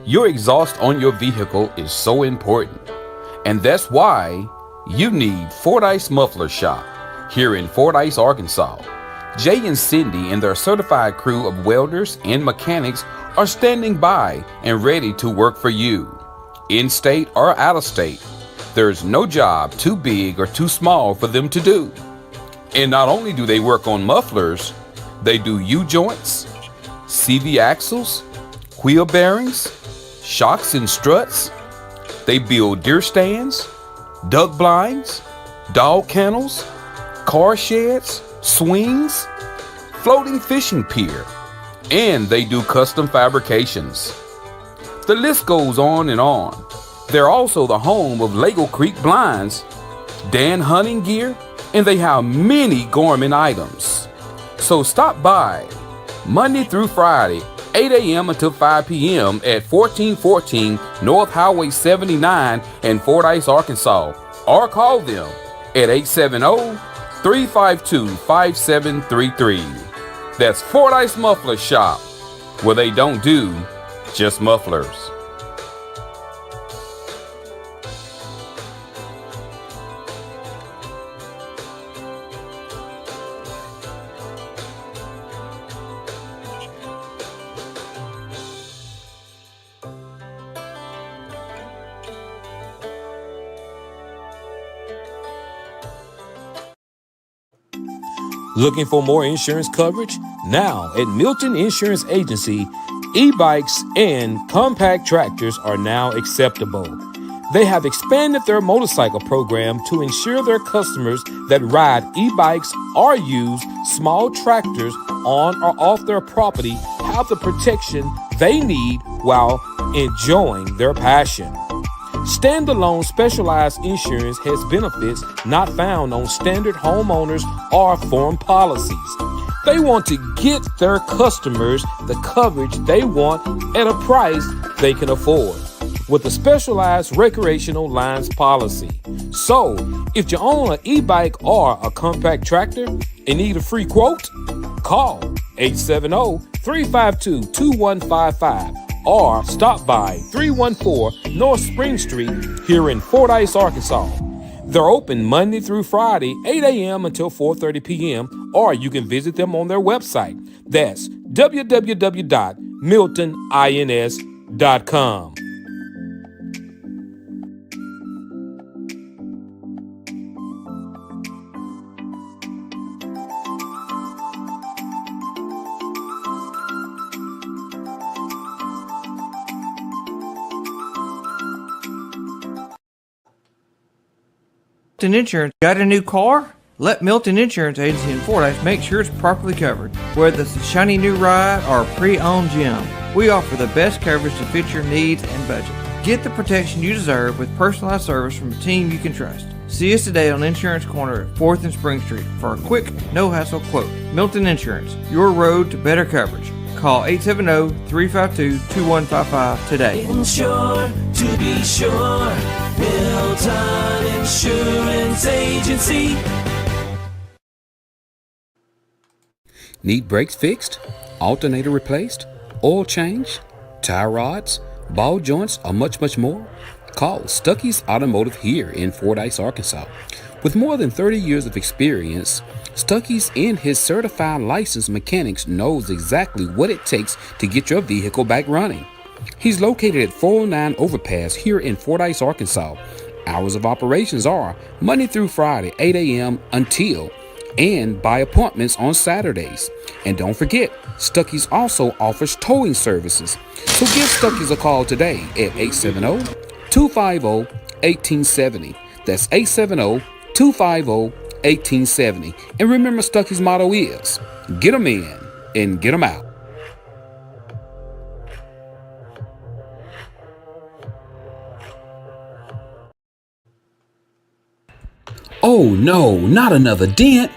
Your exhaust on your vehicle is so important, and that's why you need Fordyce Muffler Shop here in Fordyce, Arkansas. Jay and Cindy and their certified crew of welders and mechanics are standing by and ready to work for you. In-state or out-of-state, there's no job too big or too small for them to do. And not only do they work on mufflers, they do U-joints, CV axles, wheel bearings, shocks and struts. They build deer stands, duck blinds, dog kennels, car sheds, swings, floating fishing pier, and they do custom fabrications. The list goes on and on. They're also the home of Lego Creek Blinds, Dan Hunting Gear, and they have many gourmet items. So stop by Monday through Friday, 8 a.m. until 5 p.m. at 1414 North Highway 79 in Fordyce, Arkansas, or call them at 870-352-5733. That's Fordyce Muffler Shop, where they don't do just mufflers. Looking for more insurance coverage? Now at Milton Insurance Agency, e-bikes and compact tractors are now acceptable. They have expanded their motorcycle program to ensure their customers that ride e-bikes or use small tractors on or off their property have the protection they need while enjoying their passion. Standalone specialized insurance has benefits not found on standard homeowners or form policies. They want to get their customers the coverage they want at a price they can afford with a specialized recreational lines policy. So, if you own an e-bike or a compact tractor and need a free quote, call 870-352-2155 or stop by 314 North Spring Street here in Fordyce, Arkansas. They're open Monday through Friday, 8 a.m. until 4:30 p.m., or you can visit them on their website. That's www.miltonins.com. Milton Insurance. Got a new car? Let Milton Insurance Agency in Fordyce make sure it's properly covered. Whether it's a shiny new ride or a pre-owned gem, we offer the best coverage to fit your needs and budget. Get the protection you deserve with personalized service from a team you can trust. See us today on Insurance Corner at 4th and Spring Street for a quick, no-hassle quote. Milton Insurance, your road to better coverage. Call 870-352-2155 today. Insure to be sure. Milton Insurance Agency. Need brakes fixed? Alternator replaced? Oil change? Tie rods? Ball joints? Or much more? Call Stuckey's Automotive here in Fordyce, Arkansas. With more than 30 years of experience, Stuckey's and his certified licensed mechanics knows exactly what it takes to get your vehicle back running. He's located at 409 Overpass here in Fordyce, Arkansas. Hours of operations are Monday through Friday, 8 a.m. until and by appointments on Saturdays. And don't forget, Stuckey's also offers towing services. So give Stuckey's a call today at 870-250-1870. That's 870-250-1870. And remember, Stuckey's motto is, get 'em in and get 'em out. Oh no, not another dent.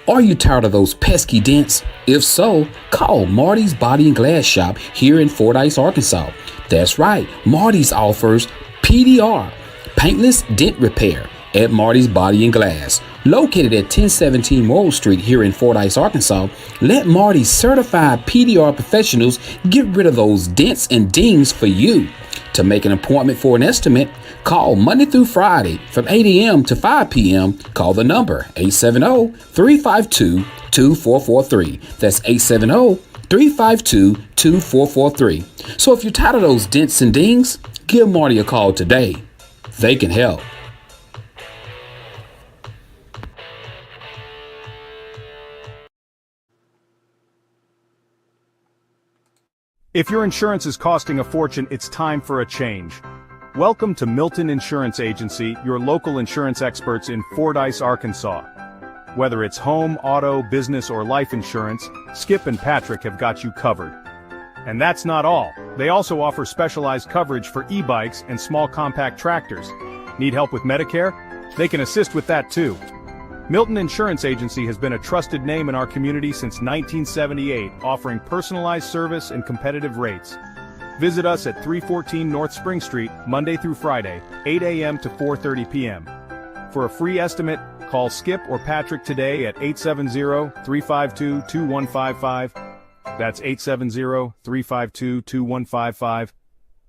Are you tired of those pesky dents? If so, call Marty's Body and Glass Shop here in Fordyce, Arkansas. That's right, Marty's offers PDR, paintless dent repair, at Marty's Body and Glass. Located at 1017 Morrill Street here in Fordyce, Arkansas, let Marty's certified PDR professionals get rid of those dents and dings for you. To make an appointment for an estimate, call Monday through Friday from 8 a.m. to 5 p.m. Call the number 870-352-2443. That's 870-352-2443. So if you're tired of those dents and dings, give Marty a call today. They can help. If your insurance is costing a fortune, it's time for a change. Welcome to Milton Insurance Agency, your local insurance experts in Fordyce, Arkansas. Whether it's home, auto, business, or life insurance, Skip and Patrick have got you covered. And that's not all. They also offer specialized coverage for e-bikes and small compact tractors. Need help with Medicare? They can assist with that too. Milton Insurance Agency has been a trusted name in our community since 1978, offering personalized service and competitive rates. Visit us at 314 North Spring Street, Monday through Friday, 8 a.m. to 4:30 p.m. For a free estimate, call Skip or Patrick today at 870-352-2155. That's 870-352-2155.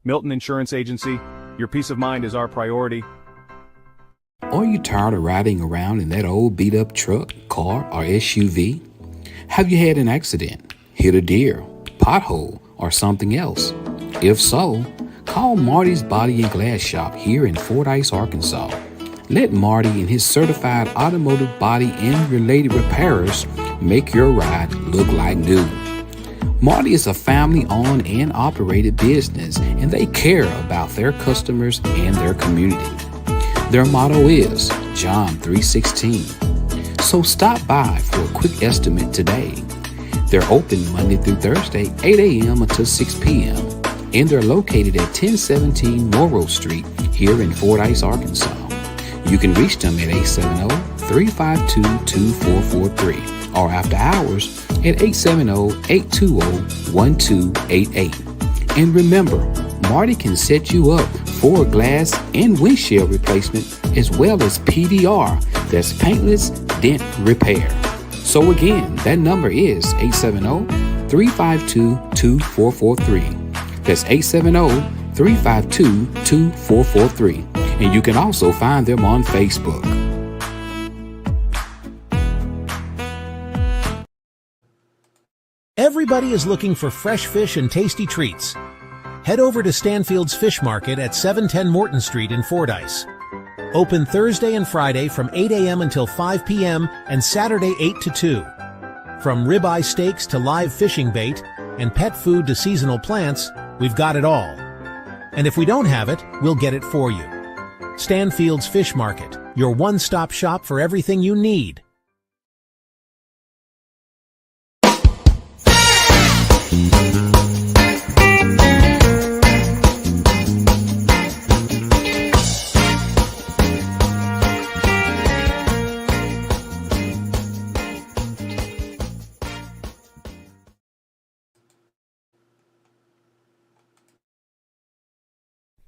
Milton Insurance Agency, your peace of mind is our priority. Are you tired of riding around in that old beat-up truck, car, or SUV? Have you had an accident, hit a deer, pothole, or something else? If so, call Marty's Body and Glass Shop here in Fordyce, Arkansas. Let Marty and his certified automotive body and related repairers make your ride look like new. Marty is a family-owned and operated business, and they care about their customers and their community. Their motto is John 3:16. So stop by for a quick estimate today. They're open Monday through Thursday, 8 a.m. until 6 p.m. And they're located at 1017 Morrill Street here in Fordyce, Arkansas. You can reach them at 870-352-2443 or after hours at 870-820-1288. And remember, Marty can set you up for glass and windshield replacement as well as PDR, that's paintless dent repair. So again, that number is 870-352-2443. That's 870-352-2443. And you can also find them on Facebook. Everybody is looking for fresh fish and tasty treats. Head over to Stanfield's Fish Market at 710 Morton Street in Fordyce. Open Thursday and Friday from 8 a.m. until 5 p.m. and Saturday 8 to 2. From ribeye steaks to live fishing bait and pet food to seasonal plants, we've got it all. And if we don't have it, we'll get it for you. Stanfield's Fish Market, your one-stop shop for everything you need.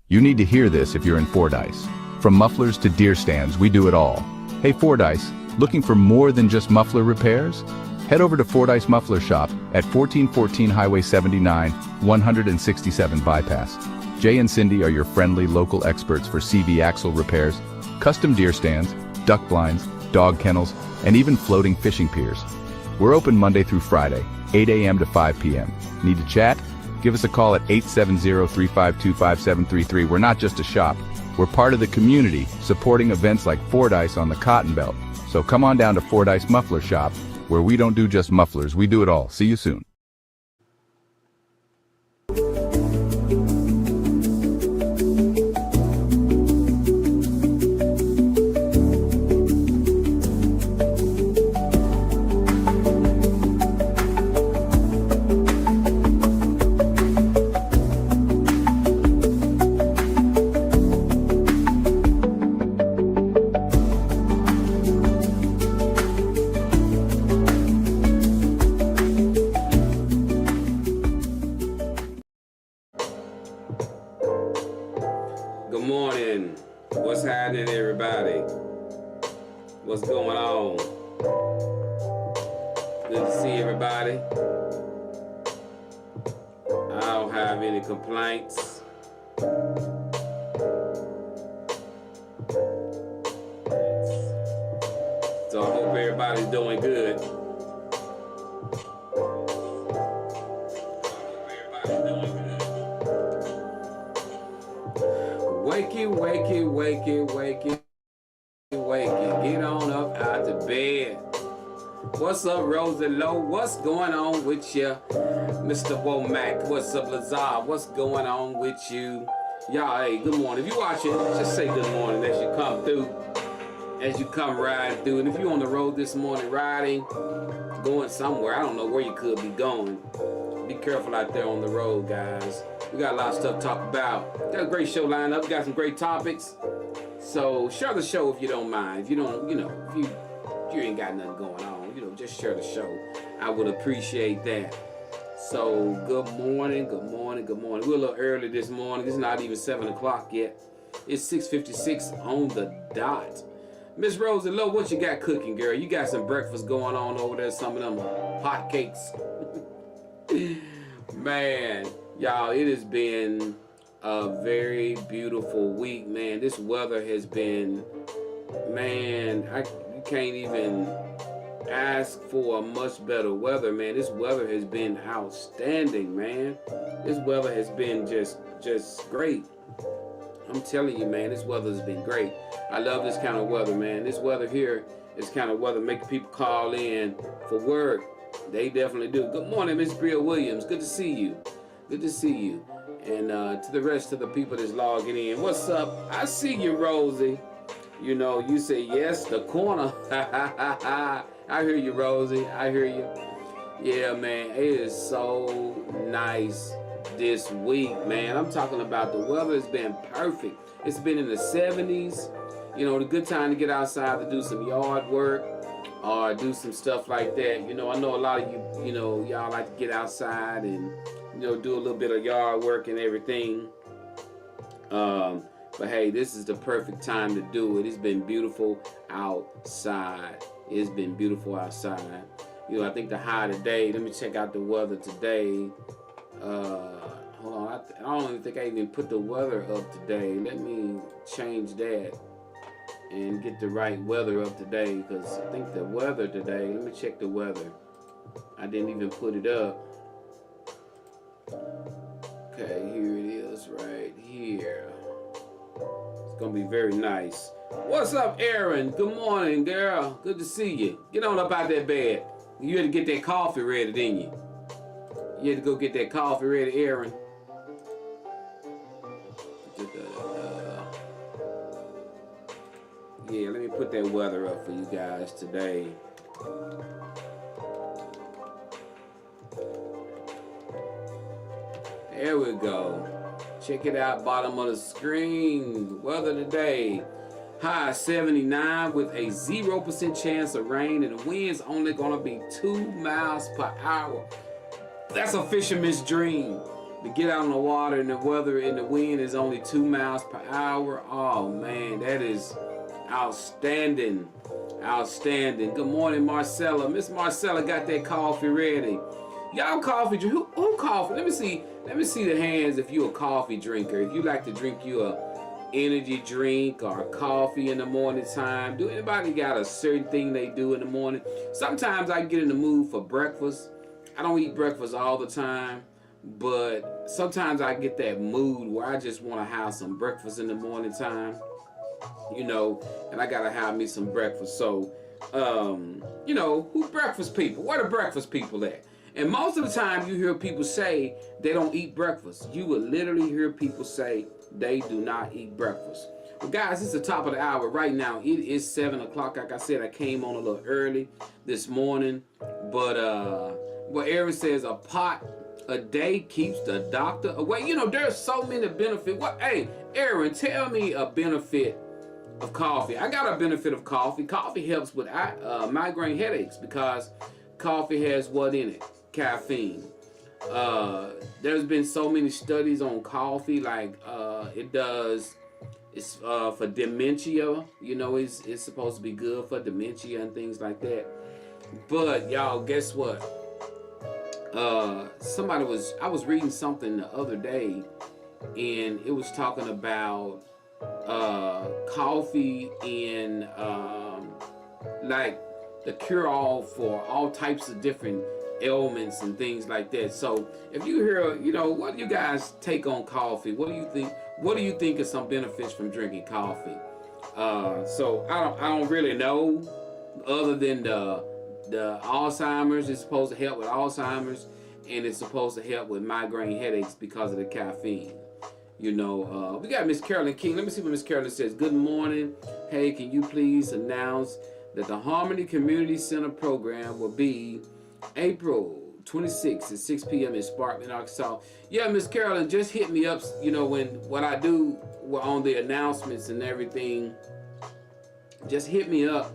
You need to hear this if you're in Fordyce. From mufflers to deer stands, we do it all. Hey Fordyce, looking for more than just muffler repairs? Head over to Fordyce Muffler Shop at 1414 Highway 79, 167 Bypass. Jay and Cindy are your friendly local experts for CV axle repairs, custom deer stands, duck blinds, dog kennels, and even floating fishing piers. We're open Monday through Friday, 8 a.m. to 5 p.m. Need to chat? Give us a call at 870-352-5733. We're not just a shop. We're part of the community, supporting events like Fordyce on the Cotton Belt. So come on down to Fordyce Muffler Shop, where we don't do just mufflers, we do it all. See you soon. Good morning. What's happening, everybody? What's going on? Good to see everybody. I don't have any complaints. So I hope everybody's doing good. Wakey, wakey, wakey, wakey, wakey. Get on up out the bed. What's up, Rosie Lowe? What's going on with you? Mr. Womack, what's up, Lazar? What's going on with you? Y'all, hey, good morning. If you watching, just say good morning as you come through, as you come riding through. And if you're on the road this morning riding, going somewhere, I don't know where you could be going. Be careful out there on the road, guys. We got a lot of stuff to talk about. Got a great show lined up. We got some great topics. So share the show if you don't mind. If you don't, if you ain't got nothing going on, just share the show. I would appreciate that. So good morning, good morning, good morning. We're a little early this morning. It's not even 7 o'clock yet. It's 6:56 on the dot. Miss Rosie Lowe, what you got cooking, girl? You got some breakfast going on over there, some of them hot cakes. Man, y'all, it has been a very beautiful week, man. This weather has been, man, you can't even ask for a much better weather, man. This weather has been outstanding, man. This weather has been just great. I'm telling you, man, this weather has been great. I love this kind of weather, man. This weather here is kind of weather making people call in for work. They definitely do. Good morning, Miss Bria Williams. Good to see you. Good to see you. And to the rest of the people that's logging in, what's up? I see you, Rosie. You say yes, the corner. I hear you, Rosie. I hear you. Yeah, man, it is so nice this week, man. I'm talking about the weather has been perfect. It's been in the 70s. The good time to get outside to do some yard work or do some stuff like that. I know a lot of you, y'all like to get outside and, do a little bit of yard work and everything. But hey, this is the perfect time to do it. It's been beautiful outside. It's been beautiful outside. I think the high today, let me check out the weather today. Hold on, I don't even think I even put the weather up today. Let me change that and get the right weather up today, because I think the weather today, let me check the weather. I didn't even put it up. Okay, here it is right here. It's gonna be very nice. What's up, Aaron? Good morning, girl. Good to see you. Get on up out that bed. You had to get that coffee ready, didn't you? You had to go get that coffee ready, Aaron. Yeah, let me put that weather up for you guys today. There we go. Check it out, bottom of the screen. Weather today. High 79 with a 0% chance of rain, and the wind's only gonna be 2 miles per hour. That's a fisherman's dream. To get out on the water and the weather and the wind is only 2 miles per hour. Oh man, that is outstanding. Outstanding. Good morning, Marcella. Miss Marcella got that coffee ready. Y'all coffee, who coffee? Let me see the hands if you a coffee drinker. If you like to drink you a energy drink or coffee in the morning time. Do anybody got a certain thing they do in the morning? Sometimes I get in the mood for breakfast. I don't eat breakfast all the time, but sometimes I get that mood where I just want to have some breakfast in the morning time, and I gotta have me some breakfast. So, who breakfast people? Where the breakfast people at? And most of the time you hear people say they don't eat breakfast. You will literally hear people say they do not eat breakfast. Well, guys, it's the top of the hour right now. It is 7 o'clock. Like I said, I came on a little early this morning. But what Aaron says, a pot a day keeps the doctor away. There's so many benefits. Hey, Aaron, tell me a benefit of coffee. I got a benefit of coffee. Coffee helps with migraine headaches because coffee has what in it? Caffeine. There's been so many studies on coffee, like it does It's for dementia. You know, it's supposed to be good for dementia and things like that. But y'all, guess what? I was reading something the other day, and it was talking about coffee and like the cure-all for all types of different ailments and things like that. So if you hear, you know, what do you guys take on coffee? What do you think? What do you think of some benefits from drinking coffee? So I don't really know, other than the Alzheimer's. It's supposed to help with Alzheimer's, and it's supposed to help with migraine headaches because of the caffeine. You know, we got Miss Carolyn King. Let me see what Miss Carolyn says. Good morning. Hey, can you please announce that the Harmony Community Center program will be April 26th at 6 p.m. in Sparkman, Arkansas. Yeah, Miss Carolyn, just hit me up. You know, what I do on the announcements and everything, just hit me up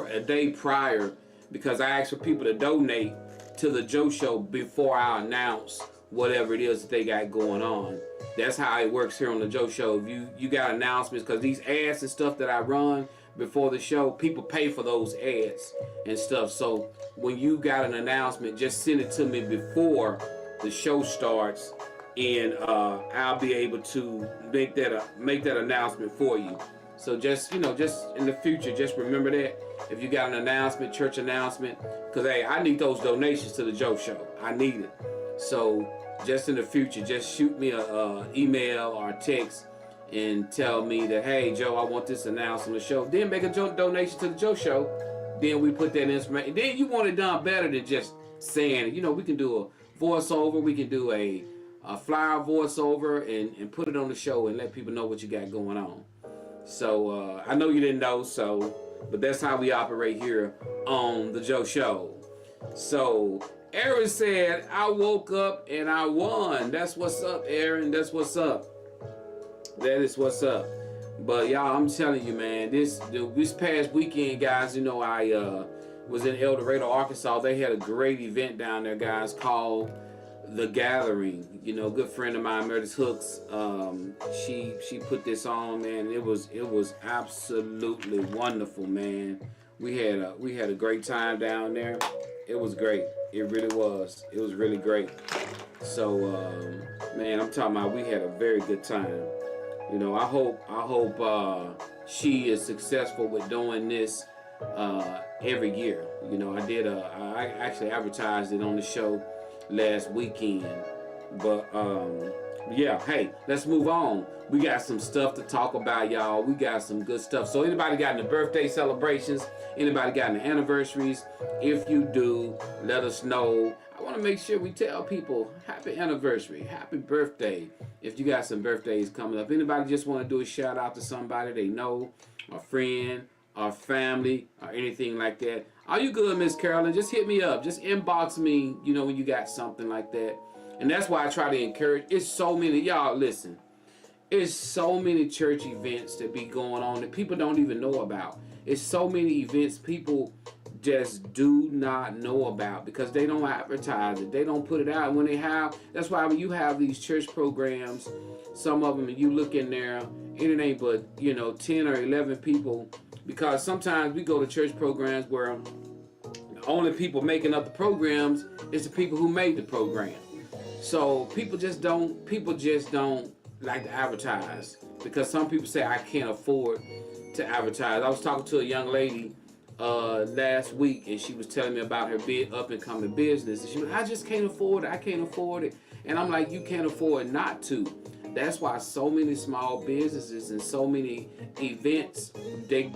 a day prior, because I ask for people to donate to the Joe Show before I announce whatever it is that they got going on. That's how it works here on the Joe Show. If you got announcements, because these ads and stuff that I run before the show, people pay for those ads and stuff. So when you got an announcement, just send it to me before the show starts, and I'll be able to make that announcement for you. So just, you know, just in the future, just remember that if you got an announcement, church announcement, because hey, I need those donations to the Joe Show. I need it. So just in the future, just shoot me a email or a text and tell me that, hey, Joe, I want this announced on the show. Then make a donation to the Joe Show. Then we put that information. Then you want it done better than just saying it. You know, we can do a voiceover. We can do a flyer voiceover and put it on the show and let people know what you got going on. So I know you didn't know, but that's how we operate here on the Joe Show. So Aaron said, I woke up and I won. That's what's up, Aaron. That's what's up. That is what's up. But y'all, I'm telling you, man, this past weekend, guys, you know, I was in El Dorado, Arkansas. They had a great event down there, guys, called The Gathering. You know, a good friend of mine, Meredith Hooks, she put this on, man. It was absolutely wonderful, man. We had a great time down there. It was great. It really was. It was really great. So, man, I'm talking about, we had a very good time. You know, I hope she is successful with doing this every year. You know, I actually advertised it on the show last weekend. But yeah, hey, let's move on. We got some stuff to talk about, y'all. We got some good stuff. So anybody got any birthday celebrations? Anybody got any anniversaries? If you do, let us know. I want to make sure we tell people happy anniversary, happy birthday, if you got some birthdays coming up. Anybody just want to do a shout out to somebody they know, a friend, or family, or anything like that. Are you good, Miss Carolyn? Just hit me up. Just inbox me, you know, when you got something like that. And that's why I try to encourage. It's so many, y'all listen. It's so many church events that be going on that people don't even know about. It's so many events people just do not know about because they don't advertise it. They don't put it out. And when they have, that's why when you have these church programs, some of them, and you look in there, and it ain't but, you know, 10 or 11 people, because sometimes we go to church programs where the only people making up the programs is the people who made the program. So people just don't like to advertise, because some people say, I can't afford to advertise. I was talking to a young lady last week, and she was telling me about her big up and coming business, and she was, I just can't afford it. I can't afford it. And I'm like, you can't afford not to. That's why so many small businesses and so many events, they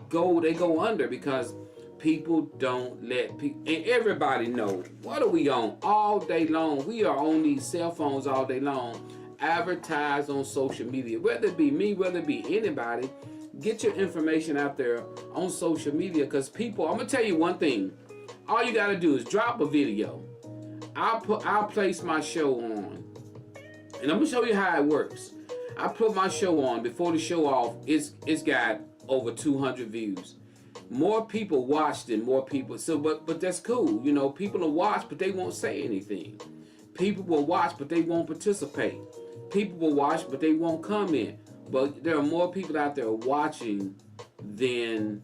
go under, because people don't let people, and everybody know, what are we on all day long? We are on these cell phones all day long. Advertise on social media, whether it be me, whether it be anybody. Get your information out there on social media, because people, I'm gonna tell you one thing. All you gotta do is drop a video. I'll place my show on, and I'm gonna show you how it works. I put my show on before the show off. It's got over 200 views. More people watch than more people. So, but that's cool. You know, people will watch, but they won't say anything. People will watch, but they won't participate. People will watch, but they won't comment. but there are more people out there watching than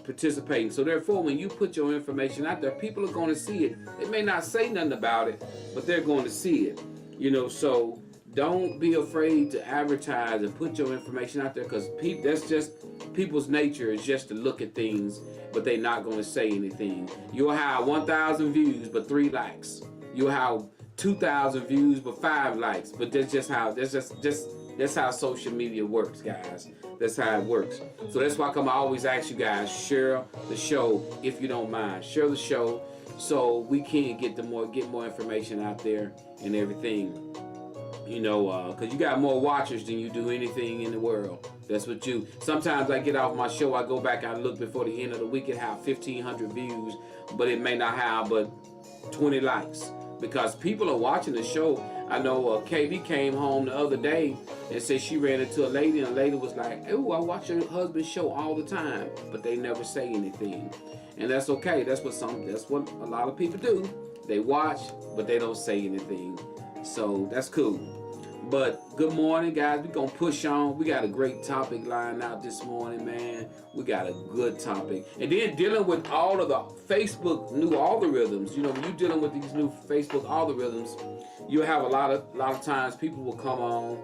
participating. So therefore, when you put your information out there, people are going to see it. They may not say nothing about it, but they're going to see it. You know, so don't be afraid to advertise and put your information out there, because that's just people's nature, is just to look at things, but they're not going to say anything. You'll have 1,000 views but 3 likes. You'll have 2,000 views but 5 likes. But that's how social media works, guys. That's how it works. So that's why I always ask you guys, share the show if you don't mind. Share the show so we can get more information out there and everything. You know, because you got more watchers than you do anything in the world. That's what you. Sometimes I get off my show, I go back and look before the end of the week, it have 1,500 views, but it may not have but 20 likes, because people are watching the show. I know KB came home the other day and said she ran into a lady, and the lady was like, "Ooh, I watch your husband's show all the time," but they never say anything, and that's okay. That's what a lot of people do. They watch, but they don't say anything. So that's cool. But good morning, guys. We're going to push on. We got a great topic lined out this morning, man. We got a good topic. And then dealing with all of the Facebook new algorithms. You know, when you're dealing with these new Facebook algorithms, you'll have a lot of times people will come on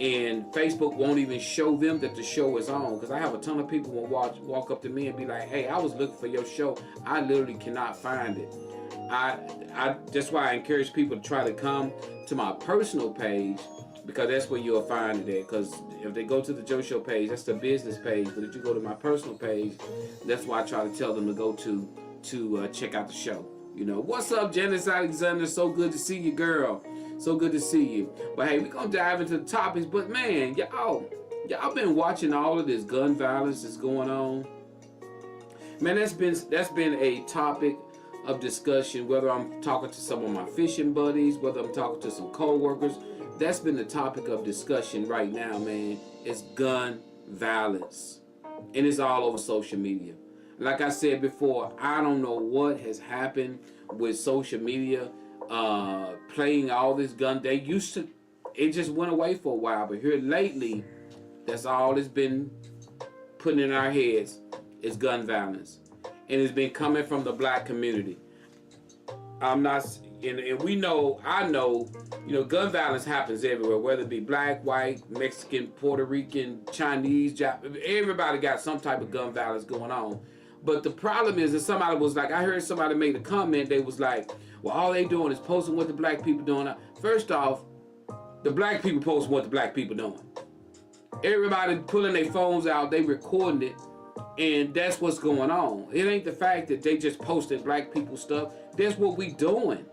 and Facebook won't even show them that the show is on. Because I have a ton of people will walk up to me and be like, "Hey, I was looking for your show. I literally cannot find it." That's why I encourage people to try to come to my personal page, because that's where you'll find it at. Because if they go to the Joe Show page, that's the business page. But if you go to my personal page, that's why I try to tell them to go to check out the show. You know, what's up, Janice Alexander? So good to see you, girl. So good to see you. But hey, we're gonna dive into the topics. But man, y'all been watching all of this gun violence that's going on. Man, that's been a topic of discussion, whether I'm talking to some of my fishing buddies, whether I'm talking to some co-workers. That's been the topic of discussion right now, man. It's gun violence. And it's all over social media. Like I said before, I don't know what has happened with social media playing all this gun. It just went away for a while. But here lately, that's all it's been putting in our heads is gun violence. And it's been coming from the black community. I know, you know, gun violence happens everywhere, whether it be black, white, Mexican, Puerto Rican, Chinese, Japanese. Everybody got some type of gun violence going on. But the problem is that somebody was like, I heard somebody made a comment, they was like, well, all they doing is posting what the black people doing. First off, the black people posting what the black people doing. Everybody pulling their phones out, they recording it, and that's what's going on. It ain't the fact that they just posted black people stuff. That's what we doing.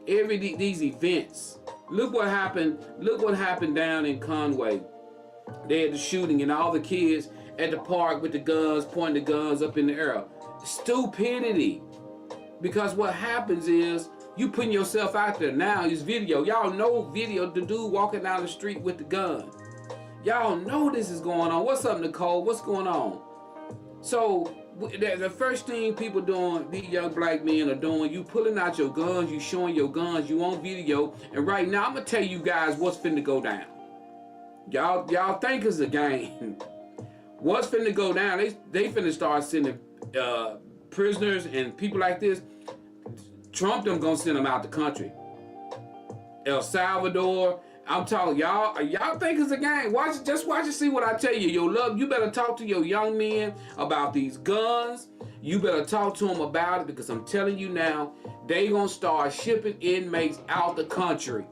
These events. Look what happened down in Conway. They had the shooting and all the kids at the park with the guns, pointing the guns up in the air. Stupidity. Because what happens is you putting yourself out there. Now it's video. Y'all know video, the dude walking down the street with the gun. Y'all know this is going on. What's up, Nicole? What's going on? So the first thing people doing, these young black men are doing, you pulling out your guns, you showing your guns, you on video, and right now I'm gonna tell you guys what's finna go down. Y'all think it's a game. What's finna go down? They finna start sending prisoners and people like this. Trump them gonna send them out the country. El Salvador. I'm telling y'all think it's a game. Watch and see what I tell you. You better talk to your young men about these guns. You better talk to them about it, because I'm telling you now, they gonna start shipping inmates out the country.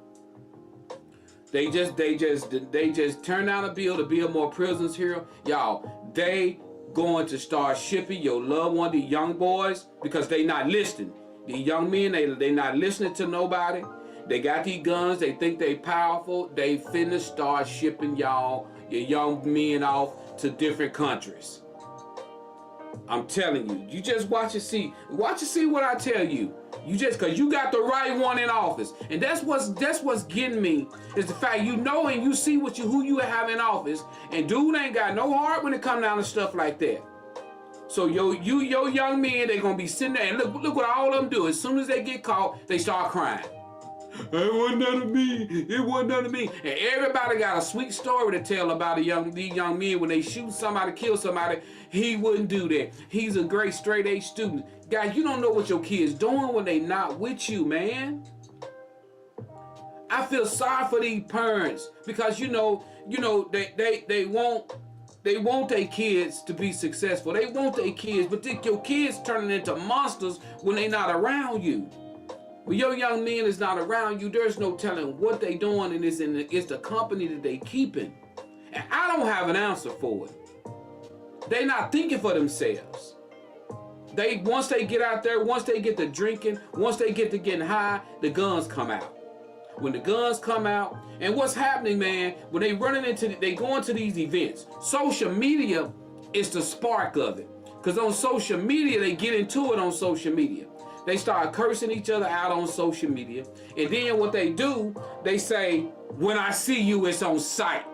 They just turned down a bill to build more prisons here. Y'all, they going to start shipping your loved one, the young boys, because they not listening. The young men, they not listening to nobody. They got these guns, they think they powerful. They finna start shipping your young men off to different countries. I'm telling you, you just watch and see what I tell you. Cause you got the right one in office. And that's what's getting me, is the fact you know and you see who you have in office, and dude ain't got no heart when it come down to stuff like that. So your young men, they gonna be sitting there, and look what all of them do. As soon as they get caught, they start crying. It wasn't none of me. It wasn't none of me. And everybody got a sweet story to tell about these young men when they shoot somebody, kill somebody. He wouldn't do that. He's a great straight A student. Guys, you don't know what your kids doing when they not with you, man. I feel sorry for these parents because they want their kids to be successful. They want their kids, but your kids turning into monsters when they not around you. When your young man is not around you, there's no telling what they doing, and it's the company that they keeping. And I don't have an answer for it. They not thinking for themselves. Once they get out there, once they get to drinking, once they get to getting high, the guns come out. When the guns come out, and what's happening, man, when they go into these events, social media is the spark of it. Because on social media, they get into it on social media. They start cursing each other out on social media. And then what they do, they say, when I see you, it's on sight.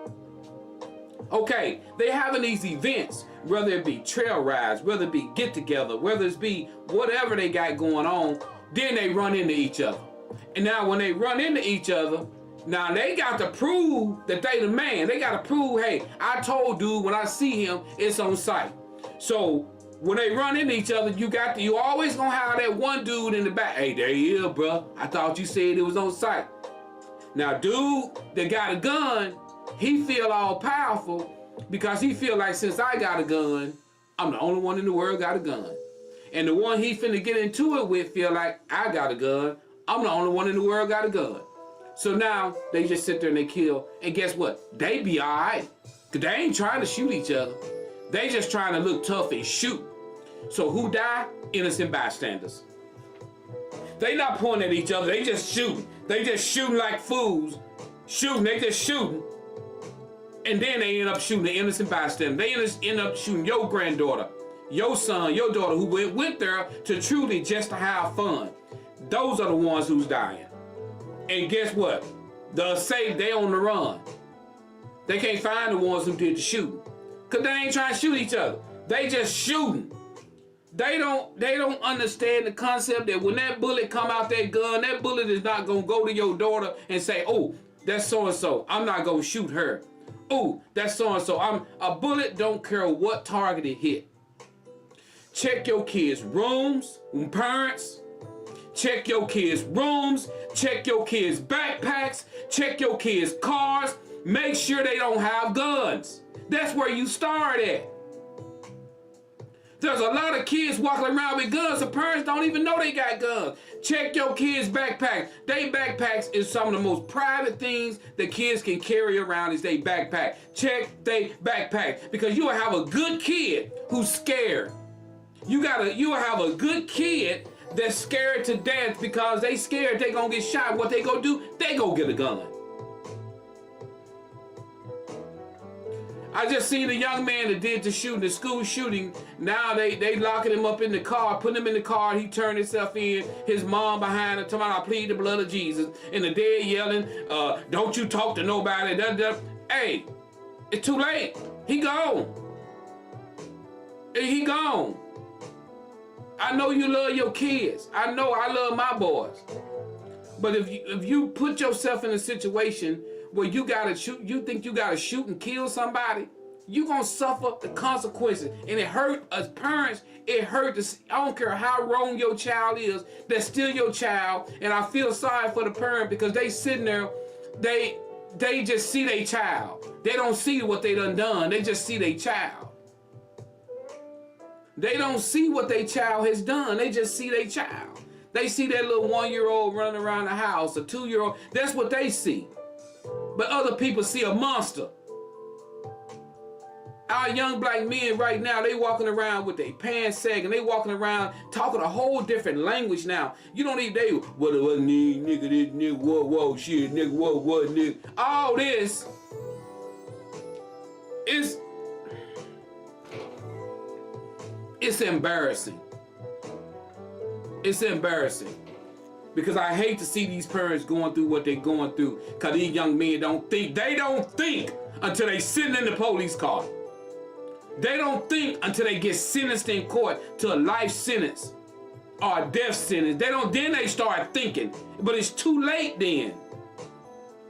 Okay, they having these events, whether it be trail rides, whether it be get together, whether it be whatever they got going on, then they run into each other. And now when they run into each other, now they got to prove that they the man. They got to prove, hey, I told dude when I see him, it's on sight. So when they run into each other, you always gonna have that one dude in the back. Hey, there he is, bro. I thought you said it was on sight. Now, dude that got a gun, he feel all powerful because he feel like since I got a gun, I'm the only one in the world got a gun. And the one he finna get into it with feel like I got a gun. I'm the only one in the world got a gun. So now they just sit there and they kill. And guess what? They be all right. Because they ain't trying to shoot each other. They just trying to look tough and shoot. So who die? Innocent bystanders. They not pointing at each other. They just shooting. They just shooting like fools. Shooting. They just shooting. And then they end up shooting the innocent bystander. They end up shooting your granddaughter, your son, your daughter who went there to truly just to have fun. Those are the ones who's dying. And guess what? They'll say they on the run. They can't find the ones who did the shooting. Because they ain't trying to shoot each other. They just shooting. They don't understand the concept that when that bullet come out that gun, that bullet is not going to go to your daughter and say, oh, that's so-and-so. I'm not going to shoot her. Oh, that's so-and-so. A bullet don't care what target it hit. Check your kids' rooms, parents. Check your kids' rooms. Check your kids' backpacks. Check your kids' cars. Make sure they don't have guns. That's where you start at. There's a lot of kids walking around with guns. The parents don't even know they got guns. Check your kids' backpacks. They backpacks is some of the most private things that kids can carry around is they backpack. Check they backpack. Because you will have a good kid who's scared. You will have a good kid that's scared to death because they scared they gonna get shot. What they gonna do? They go get a gun. I just seen a young man that did the shooting, the school shooting. Now they locking him up in the car, putting him in the car. He turned himself in. His mom behind him, talking about, I plead the blood of Jesus. And the dad yelling, don't you talk to nobody. Hey, it's too late. He gone. He gone. I know you love your kids. I know I love my boys. But if you put yourself in a situation where you gotta shoot, you think you gotta shoot and kill somebody, you gonna suffer the consequences. And it hurt as parents, it hurt to see, I don't care how wrong your child is, that's still your child. And I feel sorry for the parent because they sitting there, they just see their child. They don't see what they done, they just see their child. They don't see what their child has done, they just see their child. They see that little 1-year-old running around the house, a 2-year-old, that's what they see. But other people see a monster. Our young black men right now, they walking around with their pants sagging. They walking around talking a whole different language now. You don't even, what nigga, nigga, this nigga, whoa, shit, nigga, what, nigga. All this is, it's embarrassing. It's embarrassing. Because I hate to see these parents going through what they're going through. Because these young men don't think. They don't think until they sitting in the police car. They don't think until they get sentenced in court to a life sentence. or a death sentence. Then they start thinking. But it's too late then.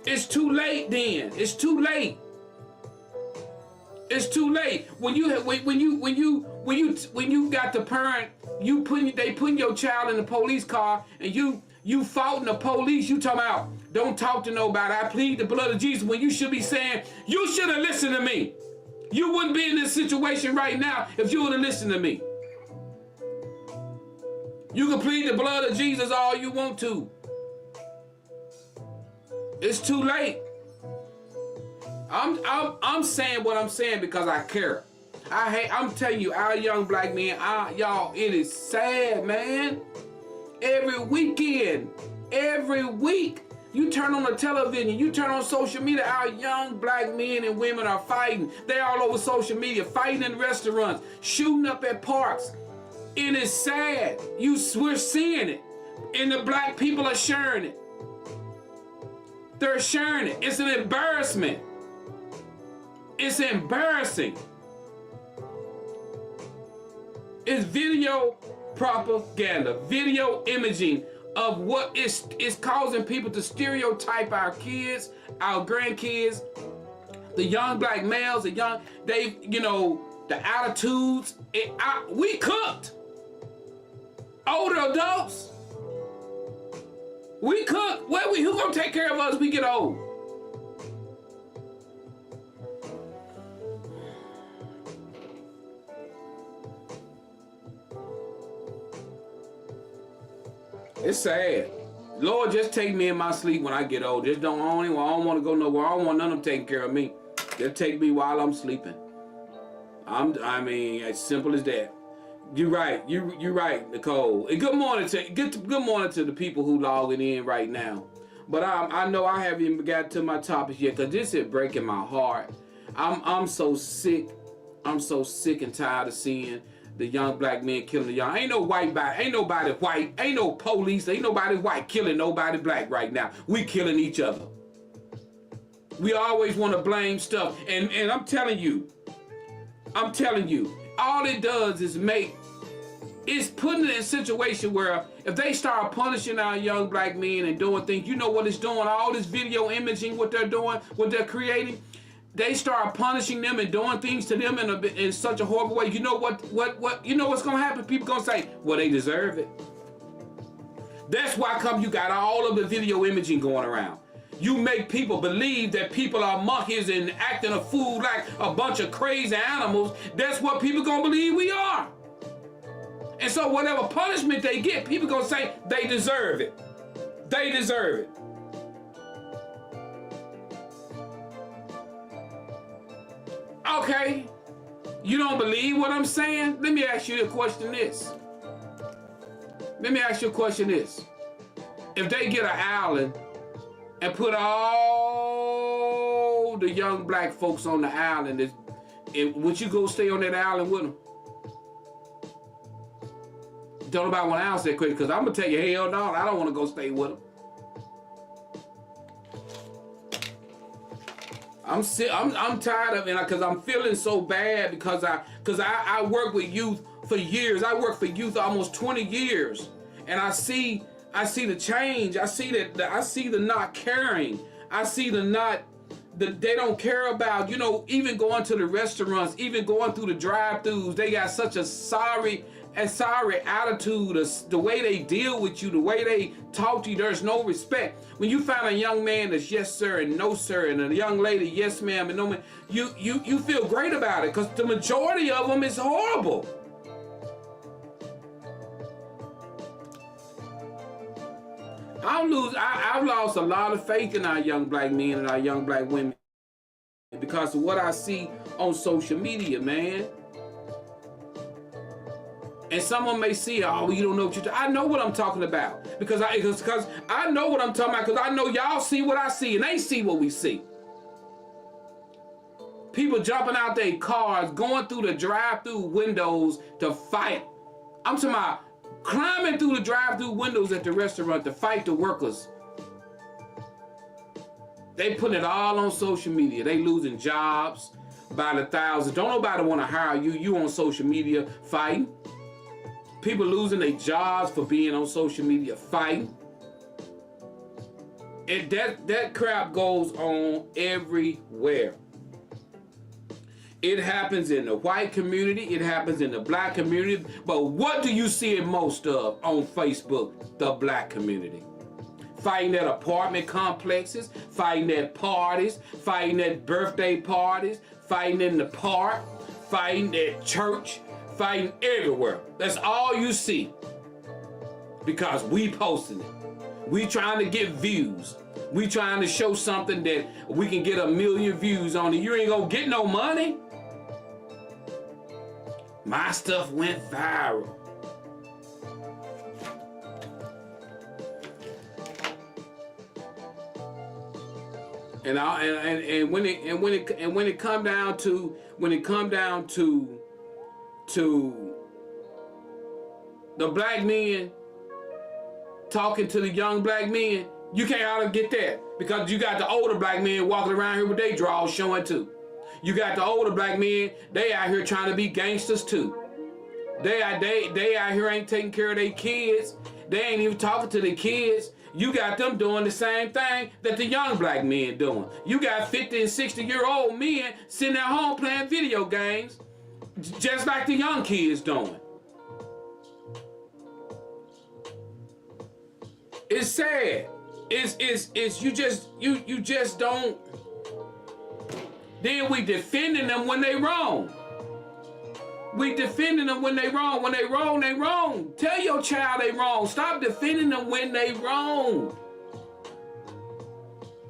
It's too late then. It's too late. It's too late. When you got the parent, they putting your child in the police car and you faulting the police, you talking about don't talk to nobody. I plead the blood of Jesus, when you should be saying, you should have listened to me. You wouldn't be in this situation right now if you would have listened to me. You can plead the blood of Jesus all you want to. It's too late. I'm saying what I'm saying because I care. I'm telling you, our young black men, y'all, it is sad, man. Every weekend, every week, you turn on the television, you turn on social media, our young black men and women are fighting. They're all over social media, fighting in restaurants, shooting up at parks. It is sad. We're seeing it. And the black people are sharing it. They're sharing it. It's an embarrassment. It's embarrassing. It's video propaganda, video imaging of what is causing people to stereotype our kids, our grandkids, the young black males, the attitudes. We cooked. Older adults. We cook. Who gonna take care of us when we get old? It's sad. Lord, just take me in my sleep when I get old. Just I don't want to go nowhere. I don't want none of them taking care of me. Just take me while I'm sleeping. I mean, as simple as that. You're right. You're right, Nicole. And good morning to the people who logging in right now. But I know I haven't even got to my topics yet because this is breaking my heart. I'm so sick. I'm so sick and tired of seeing the young black men killing the young. Ain't nobody white, ain't no police, ain't nobody white killing nobody black right now. We killing each other. We always want to blame stuff. And I'm telling you, all it does is putting it in a situation where if they start punishing our young black men and doing things, you know what it's doing, all this video imaging, what they're doing, what they're creating, they start punishing them and doing things to them in such a horrible way. You know you know what's gonna happen? People gonna say, well, they deserve it. That's why you got all of the video imaging going around. You make people believe that people are monkeys and acting a fool like a bunch of crazy animals. That's what people gonna believe we are. And so whatever punishment they get, people gonna say they deserve it. They deserve it. Okay, you don't believe what I'm saying? Let me ask you a question this. If they get an island and put all the young black folks on the island, would you go stay on that island with them? Don't nobody want to answer that question because I'm going to tell you, hell no, I don't want to go stay with them. I'm tired of it because I'm feeling so bad because I work with youth for years. I work for youth almost 20 years, and I see the change. I see the not caring. I see they don't care about, even going to the restaurants, even going through the drive-thrus. They got such a sorry attitude, the way they deal with you, the way they talk to you. There's no respect. When you find a young man that's yes sir and no sir, and a young lady yes ma'am and no ma'am, you feel great about it because the majority of them is horrible. I've lost a lot of faith in our young black men and our young black women because of what I see on social media, man. And someone may see, oh, you don't know what you're talking about. I know what I'm talking about because I know what I'm talking about because I know y'all see what I see and they see what we see. People jumping out their cars, going through the drive-through windows to fight. I'm talking about climbing through the drive-through windows at the restaurant to fight the workers. They putting it all on social media. They losing jobs by the thousands. Don't nobody want to hire you. You on social media fighting. People losing their jobs for being on social media fighting. And that crap goes on everywhere. It happens in the white community, it happens in the black community, but what do you see it most of on Facebook? The black community. Fighting at apartment complexes, fighting at parties, fighting at birthday parties, fighting in the park, fighting at church, fighting everywhere. That's all you see. Because we posting it. We trying to get views. We trying to show something that we can get 1 million views on it. You ain't gonna get no money. My stuff went viral. And when it come down to the black men talking to the young black men, you can't ought to get that, because you got the older black men walking around here with their draws showing too. You got the older black men, they out here trying to be gangsters too. They out here ain't taking care of their kids. They ain't even talking to their kids. You got them doing the same thing that the young black men doing. You got 50 and 60-year-old men sitting at home playing video games, just like the young kids doing. It's sad. It's you just don't. Then we defending them when they wrong. We defending them when they wrong. When they wrong, they wrong. Tell your child they wrong. Stop defending them when they wrong.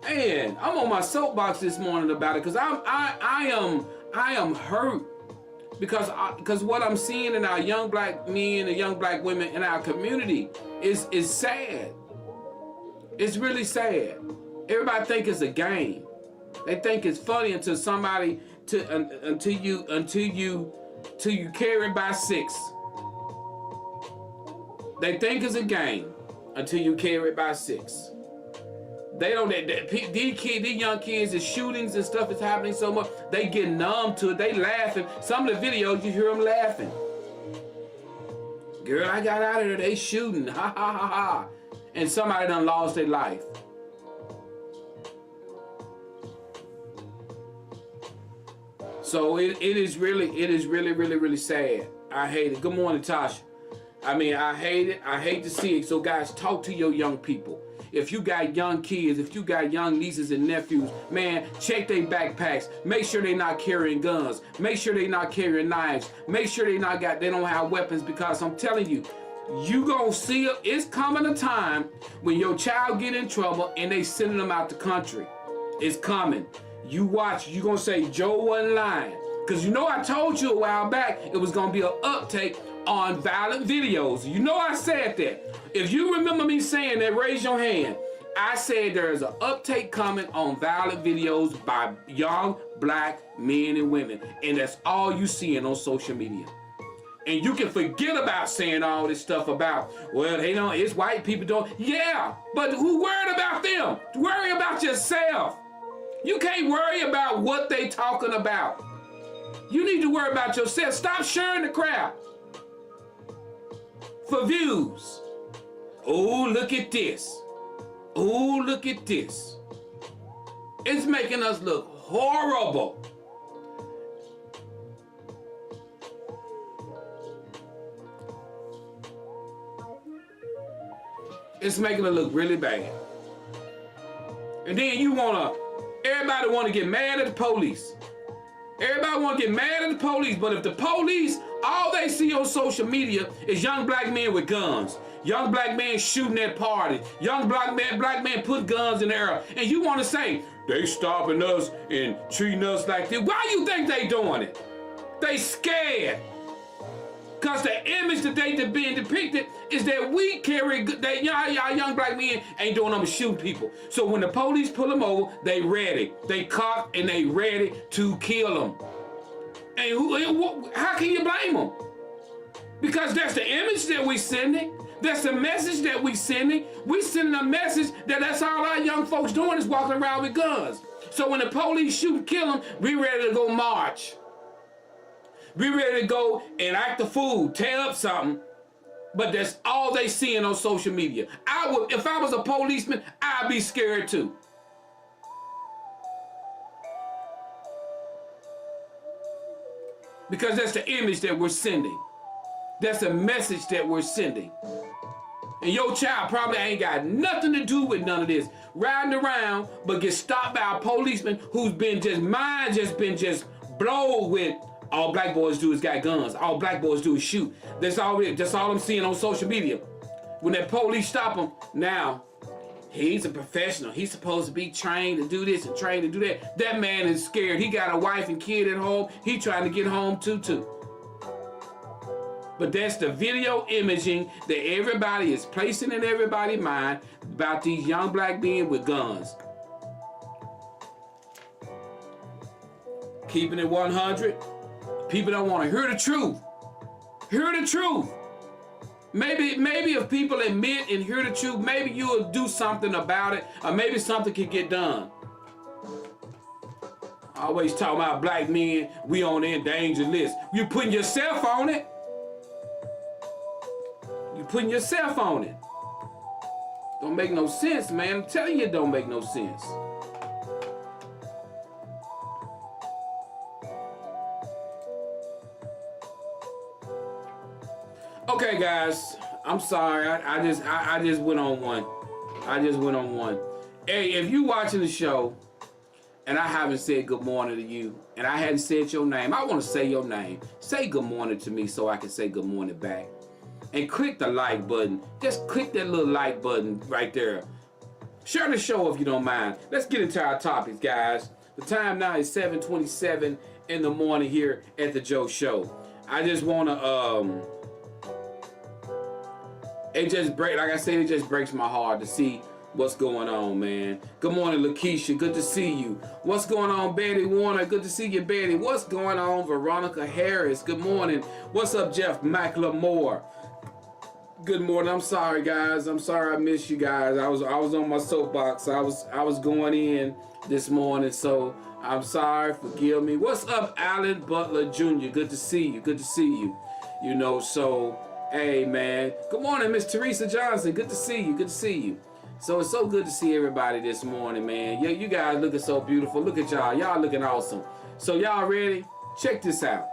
Man, I'm on my soapbox this morning about it because I am hurt because what I'm seeing in our young black men and young black women in our community is sad. It's really sad. Everybody think it's a game. They think it's funny until you carry it by 6. They think it's a game until you carry it by 6. They don't. These young kids, the shootings and stuff is happening so much. They get numb to it. They laughing. Some of the videos you hear them laughing. Girl, I got out of there. They shooting. Ha ha ha ha. And somebody done lost their life. So it is really sad. I hate it. Good morning, Tasha. I mean, I hate it. I hate to see it. So guys, talk to your young people. If you got young kids, if you got young nieces and nephews, man, check their backpacks. Make sure they not carrying guns. Make sure they not carrying knives. Make sure they don't have weapons, because I'm telling you, you gonna see it. It's coming a time when your child get in trouble and they sending them out the country. It's coming. You watch, you gonna say Joe wasn't lying. Cause you know I told you a while back it was gonna be an uptake on violent videos. You know I said that. If you remember me saying that, raise your hand. I said there is an uptake coming on violent videos by young black men and women. And that's all you seeing on social media. And you can forget about saying all this stuff about, well, they don't, it's white people don't. Yeah, but who worried about them? Worry about yourself. You can't worry about what they talking about. You need to worry about yourself. Stop sharing the crap for views. Oh, look at this. Oh, look at this. It's making us look horrible. It's making it look really bad. And then everybody wanna get mad at the police. Everybody wanna get mad at the police, but if the police, all they see on social media is young black men with guns, young black men shooting at parties, young black men put guns in the air, and you wanna say, they stopping us and treating us like this. Why you think they doing it? They scared. Because the image that they being depicted is that we carry, y'all young black men ain't doing nothing but shooting people. So when the police pull them over, they ready. They cocked and they ready to kill them. And how can you blame them? Because that's the image that we sending. That's the message that we sending. We sending a message that that's all our young folks doing is walking around with guns. So when the police shoot and kill them, we ready to go march. We ready to go and act the fool, tear up something, But that's all they seeing on social media. If I was a policeman, I'd be scared too. Because that's the image that we're sending. That's the message that we're sending. And your child probably ain't got nothing to do with none of this. Riding around, but get stopped by a policeman who's been just blown with all black boys do is got guns. All black boys do is shoot. That's all I'm seeing on social media. When that police stop him, now he's a professional. He's supposed to be trained to do this and trained to do that. That man is scared. He got a wife and kid at home. He trying to get home too. But that's the video imaging that everybody is placing in everybody's mind about these young black men with guns. Keeping it 100. People don't want to hear the truth. Hear the truth. Maybe if people admit and hear the truth, maybe you'll do something about it, or maybe something can get done. Always talking about black men, we on the endangered list. You putting yourself on it. You putting yourself on it. Don't make no sense, man. I'm telling you it don't make no sense. Okay, guys, I'm sorry. I just went on one. Hey, if you watching the show and I haven't said good morning to you and I hadn't said your name, I want to say your name. Say good morning to me so I can say good morning back. And click the like button. Just click that little like button right there. Share the show if you don't mind. Let's get into our topics, guys. The time now is 7:27 in the morning here at the Joe Show. I just want to it just breaks my heart to see what's going on, man. Good morning, Lakeisha. Good to see you. What's going on, Betty Warner? Good to see you, Betty. What's going on, Veronica Harris? Good morning. What's up, Jeff McLemore? Good morning. I'm sorry, guys. I'm sorry I missed you guys. I was on my soapbox. I was going in this morning, so I'm sorry. Forgive me. What's up, Alan Butler Jr.? Good to see you. Good to see you. You know, so hey, man. Good morning, Miss Teresa Johnson. Good to see you. Good to see you. So it's so good to see everybody this morning, man. Yeah, you guys looking so beautiful. Look at y'all. Y'all looking awesome. So y'all ready? Check this out.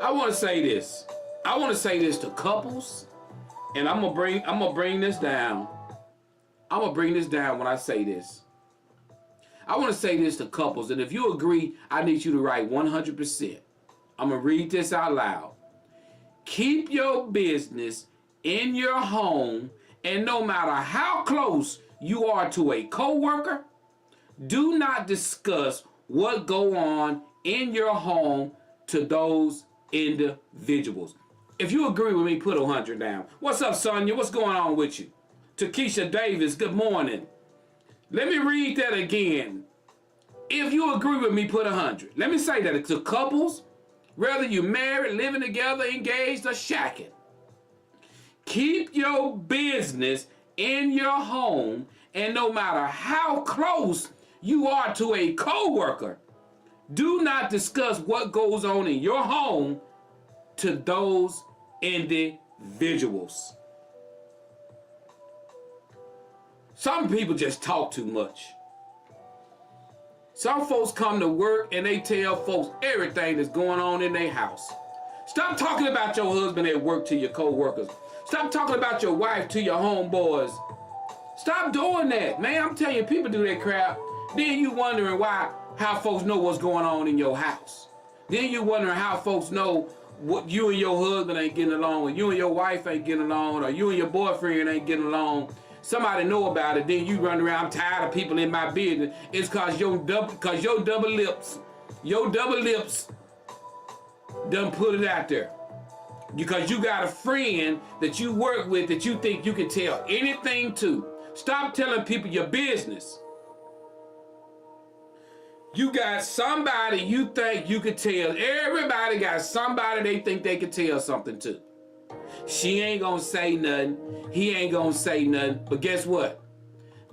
I want to say this. I want to say this to couples, and I'm gonna bring this down. I'm gonna bring this down when I say this. I want to say this to couples, and if you agree, I need you to write 100%. I'm gonna read this out loud. Keep your business in your home, and no matter how close you are to a coworker, do not discuss what go on in your home to those individuals. If you agree with me, put 100 down. What's up, Sonia? What's going on with you? Takesha Davis, good morning. Let me read that again. If you agree with me, put 100. Let me say that to couples, whether you're married, living together, engaged, or shacking. Keep your business in your home, and no matter how close you are to a coworker, do not discuss what goes on in your home to those individuals. Some people just talk too much. Some folks come to work and they tell folks everything that's going on in their house. Stop talking about your husband at work to your co-workers. Stop talking about your wife to your homeboys. Stop doing that, man. I'm telling you, people do that crap. Then you wondering how folks know what's going on in your house. Then you wondering how folks know what you and your husband ain't getting along, or you and your wife ain't getting along, or you and your boyfriend ain't getting along. Somebody know about it, then you run around, I'm tired of people in my business. It's cause your double lips done put it out there. Because you got a friend that you work with that you think you can tell anything to. Stop telling people your business. You got somebody you think you could tell. Everybody got somebody they think they could tell something to. She ain't gonna say nothing. He ain't gonna say nothing. But guess what?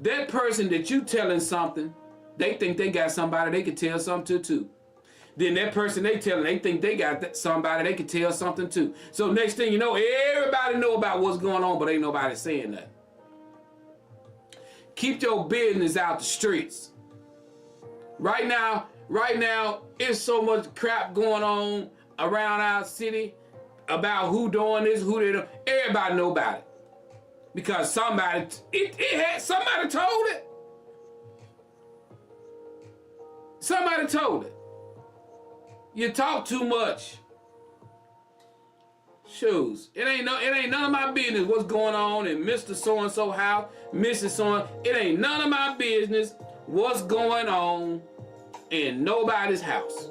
That person that you telling something, they think they got somebody they could tell something to too. Then that person they telling, they think they got somebody they can tell something to. So next thing you know, everybody know about what's going on, but ain't nobody saying nothing. Keep your business out the streets. Right now, it's so much crap going on around our city about who doing this, who they doing. Everybody know about it. Because somebody told it. Somebody told it. You talk too much. Shoes. It ain't none of my business what's going on in Mr. So-and-so house, Mrs. So-and-so. It ain't none of my business what's going on in nobody's house.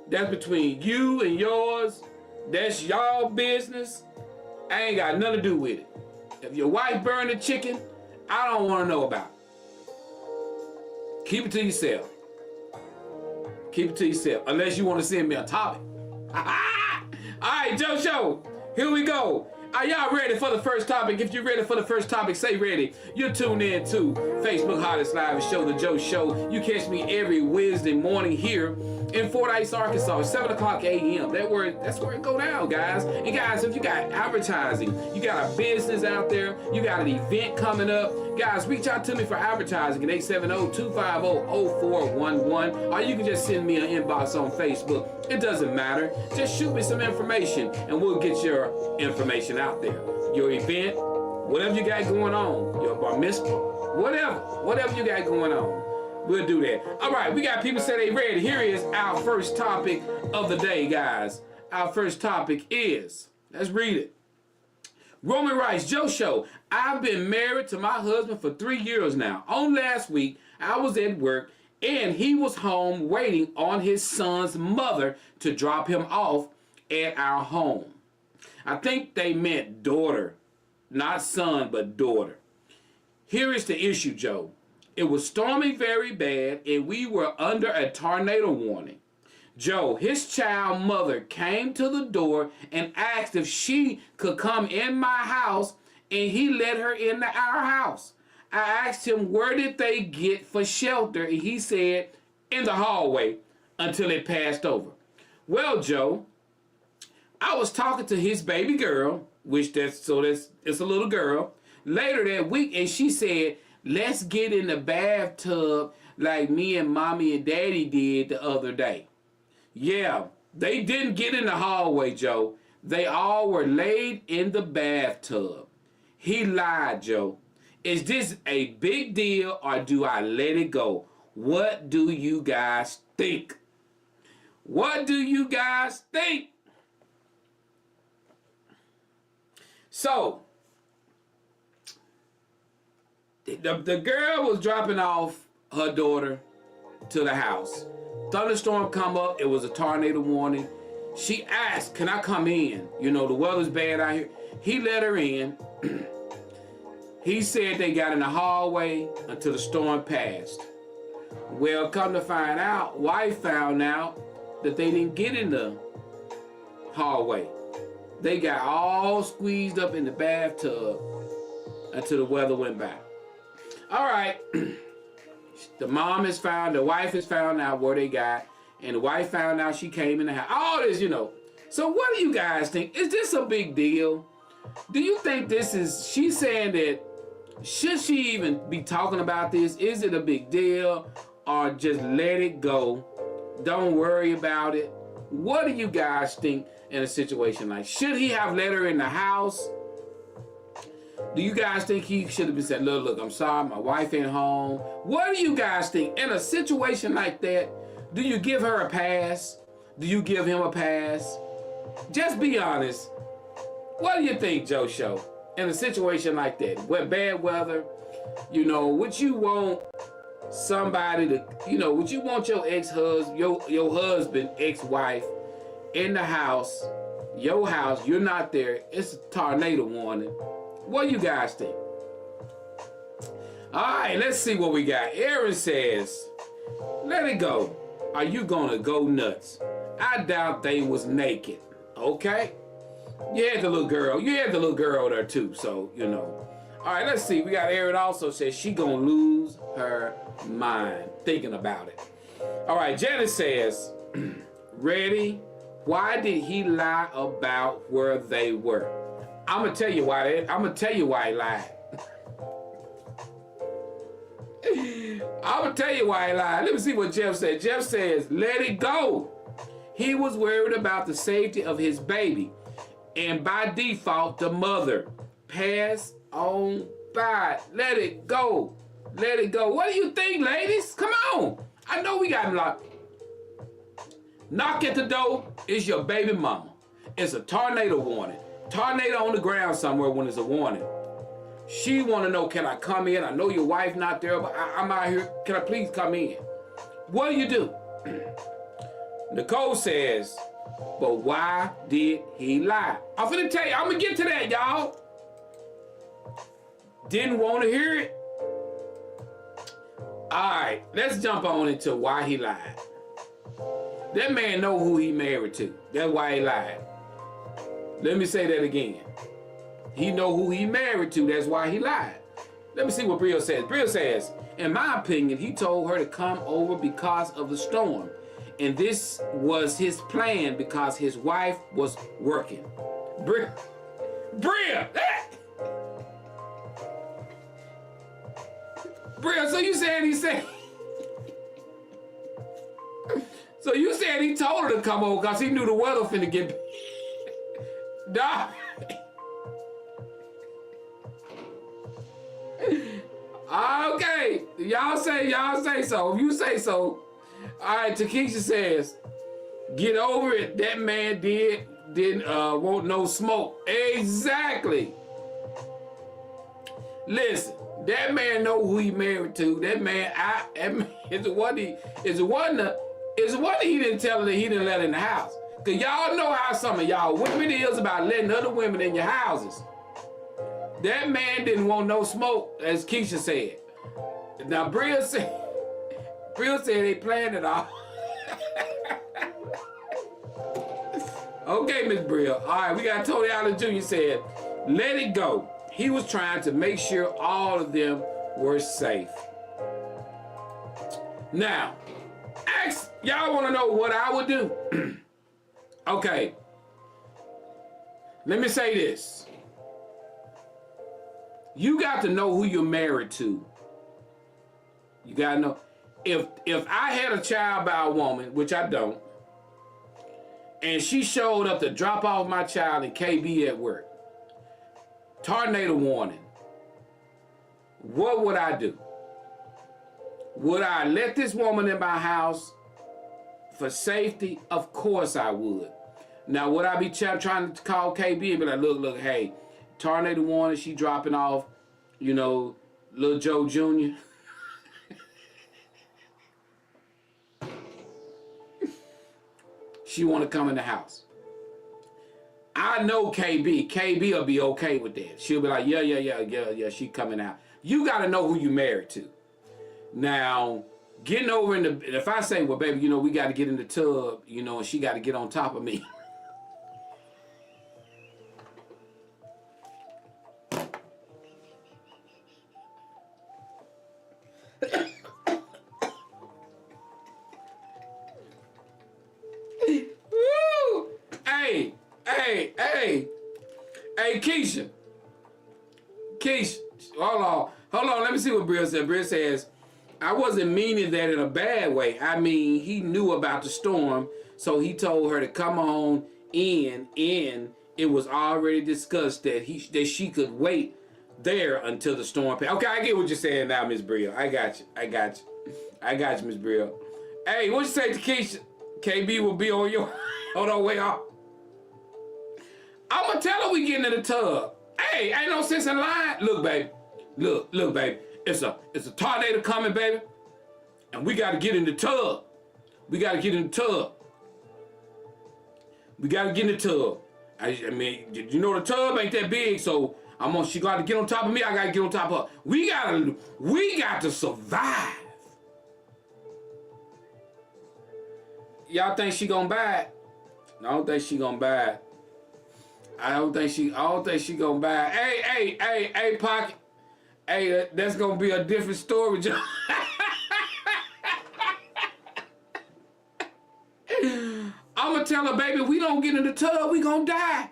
That's between you and yours. That's y'all business. I ain't got nothing to do with it. If your wife burned the chicken, I don't want to know about it. Keep it to yourself. Keep it to yourself. Unless you want to send me a topic. Alright, Joe Show. Here we go. Are y'all ready for the first topic? If you're ready for the first topic, say ready. You're tuned in to Facebook Hottest Live Show, The Joe Show. You catch me every Wednesday morning here in Fordyce, Arkansas, 7 o'clock a.m. That's where it go down, guys. And guys, if you got advertising, you got a business out there, you got an event coming up, guys, reach out to me for advertising at 870-250-0411, or you can just send me an inbox on Facebook. It doesn't matter. Just shoot me some information, and we'll get your information out there. Your event, whatever you got going on, your bar mitzvah, whatever you got going on. We'll do that. All right, we got people say they ready. Here is our first topic of the day, guys. Our first topic is, let's read it. Roman Rice, Joe Show. I've been married to my husband for 3 years now. On last week, I was at work and he was home waiting on his son's mother to drop him off at our home. I think they meant daughter, not son, but daughter. Here is the issue, Joe. It was storming very bad, and we were under a tornado warning. Joe, his child mother came to the door and asked if she could come in my house, and he let her into our house. I asked him where did they get for shelter, and he said in the hallway until it passed over. Well, Joe, I was talking to his baby girl, it's a little girl, later that week, and she said, let's get in the bathtub like me and mommy and daddy did the other day. Yeah, they didn't get in the hallway, Joe. They all were laid in the bathtub. He lied, Joe. Is this a big deal or do I let it go? What do you guys think? What do you guys think? So, the girl was dropping off her daughter to the house. Thunderstorm come up. It was a tornado warning. She asked, can I come in? You know, the weather's bad out here. He let her in. He said they got in the hallway until the storm passed. Well, come to find out, wife found out that they didn't get in the hallway. They got all squeezed up in the bathtub until the weather went by. All right, the wife has found out where they got, and the wife found out she came in the house. All this, you know. So what do you guys think? Is this a big deal? Do you think she's saying that, should she even be talking about this? Is it a big deal, or just let it go? Don't worry about it. What do you guys think in a situation like, should he have let her in the house? Do you guys think he should have been said, look, I'm sorry, my wife ain't home? What do you guys think? In a situation like that, do you give her a pass? Do you give him a pass? Just be honest. What do you think, Joe Show? In a situation like that, with bad weather, you know, would you want somebody to, you know, would you want your ex-husband, your husband, ex-wife in the house, your house, you're not there, it's a tornado warning. What do you guys think? All right, let's see what we got. Aaron says, let it go. Are you gonna go nuts? I doubt they was naked. Okay? You had the little girl. You had the little girl there too, so, you know. All right, let's see. We got Aaron also says she gonna lose her mind thinking about it. All right, Janice says, Ready? Why did he lie about where they were? I'm gonna tell you why. I'm gonna tell you why he lied. I'm gonna tell you why he lied. Let me see what Jeff said. Jeff says, "Let it go." He was worried about the safety of his baby, and by default, the mother. Pass on by. Let it go. Let it go. What do you think, ladies? Come on. I know we got him locked. Knock at the door. It's your baby mama. It's a tornado warning. Tornado on the ground somewhere when it's a warning. She want to know, can I come in? I know your wife not there, but I'm out here. Can I please come in? What do? Nicole says, but why did he lie? I'm finna tell you. I'm going to get to that, y'all. Didn't want to hear it? All right, let's jump on into why he lied. That man know who he married to. That's why he lied. Let me say that again. He know who he married to. That's why he lied. Let me see what Bria says. Bria says, in my opinion, he told her to come over because of the storm. And this was his plan because his wife was working. Bria! Bria, so you said he said... So you said he told her to come over because he knew the weather finna get... Nah. Okay, y'all say so. If you say so, all right. Takesha says, "Get over it." That man didn't want no smoke. Exactly. Listen, that man know who he married to. That man, is the one he didn't tell her that he didn't let in the house. Cause y'all know how some of y'all women is about letting other women in your houses. That man didn't want no smoke, as Keisha said. Now Bria said they planned it all. Okay, Miss Bria. All right, we got Tony Allen Jr. said, let it go. He was trying to make sure all of them were safe. Now, y'all want to know what I would do? Okay. Let me say this. You got to know who you're married to. You got to know. If I had a child by a woman, which I don't, and she showed up to drop off my child in KB at work, tornado warning, what would I do? Would I let this woman in my house for safety? Of course I would. Now, would I be trying to call KB and be like, look, hey, tornado warning, she dropping off, little Joe Jr.? She want to come in the house. I know KB. KB will be okay with that. She'll be like, yeah, she coming out. You got to know who you married to. Now, getting over if I say, well, baby, we got to get in the tub, and she got to get on top of me. Woo! Hey, Keisha, hold on, let me see what Bria said. Bria says, I wasn't meaning that in a bad way. I mean, he knew about the storm, so he told her to come on in, and it was already discussed that she could wait there until the storm passed. Okay, I get what you're saying now, Miss Bria. I got you, Miss Bria. Hey, what you say to Keisha? KB will be on your... Hold on, wait off. I'm going to tell her we getting in the tub. Hey, ain't no sense in lying. Look, baby. Look, baby. It's a tornado coming, baby. And we got to get in the tub. We got to get in the tub. I mean, the tub ain't that big, so she got to get on top of me. I got to get on top of her. We got to survive. Y'all think she gonna buy it? I don't think she gonna buy it. I don't think she gonna buy it. Hey, Pocket. Hey, that's gonna be a different story. I'm gonna tell her, baby, if we don't get in the tub, we gonna die.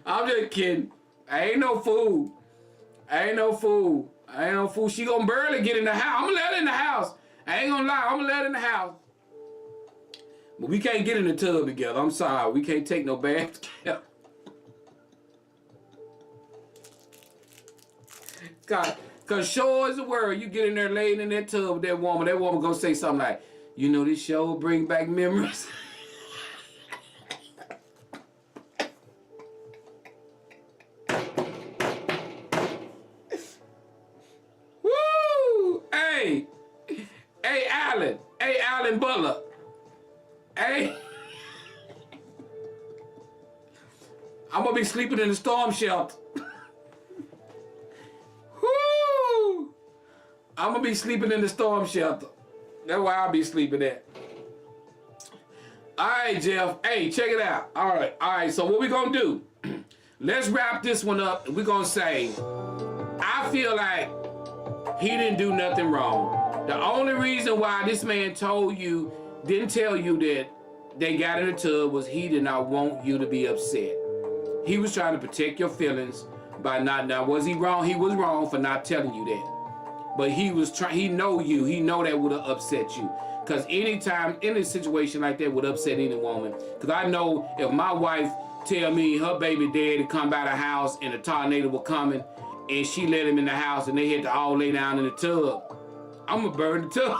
I'm just kidding. I ain't no fool. She gonna barely get in the house. I'm gonna let her in the house. I ain't gonna lie. I'm gonna let her in the house. But we can't get in the tub together. I'm sorry. We can't take no bath together. Cause sure as the world, you get in there laying in that tub with that woman gonna say something like, you know, this show bring back memories. Woo! Hey, Alan Butler. Hey, I'm gonna be sleeping in the storm shelter. Woo! I'm gonna be sleeping in the storm shelter. That's where I'll be sleeping at. All right, Jeff. Hey, check it out. All right. So what we gonna do? Let's wrap this one up. We're gonna say, I feel like he didn't do nothing wrong. The only reason why this man didn't tell you that they got in the tub was he did not want you to be upset. He was trying to protect your feelings by not. Now, was he wrong? He was wrong for not telling you that. But he was trying. He know you. He know that would have upset you. Cause anytime any situation like that would upset any woman. Cause I know if my wife tell me her baby daddy come by the house and a tornado was coming, and she let him in the house and they had to all lay down in the tub, I'm gonna burn the tub.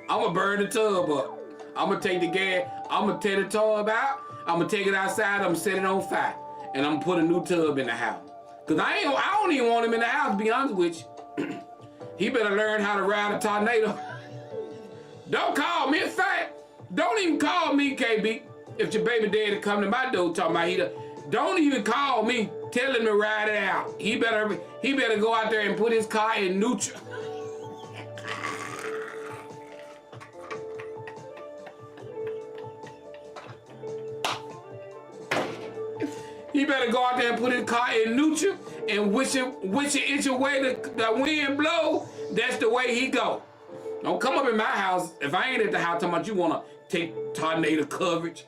I'm gonna burn the tub up. I'm gonna take the gas. I'm gonna tear the tub out. I'm gonna take it outside. I'm gonna set it on fire, and I'm gonna put a new tub in the house. Cause I don't even want him in the house. To be honest with you, he better learn how to ride a tornado. Don't call me. In fact, don't even call me, KB. If your baby daddy come to my door talking about don't even call me. Tell him to ride it out. He better go out there and put his car in neutral. He better go out there and put his car in neutral and which inch away the wind blow, that's the way he go. Don't come up in my house if I ain't at the house talking about you wanna take tornado coverage.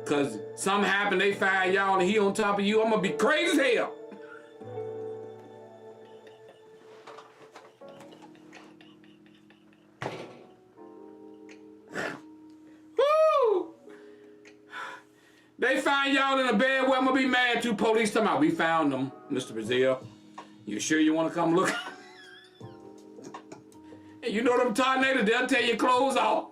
Cause something happened, they find y'all and he on top of you, I'm gonna be crazy as hell. Woo! They find y'all in a bed where I'm gonna be mad too. Police talking about, we found them, Mr. Brazil. You sure you wanna come look? And you know them tornadoes, they'll tear your clothes off.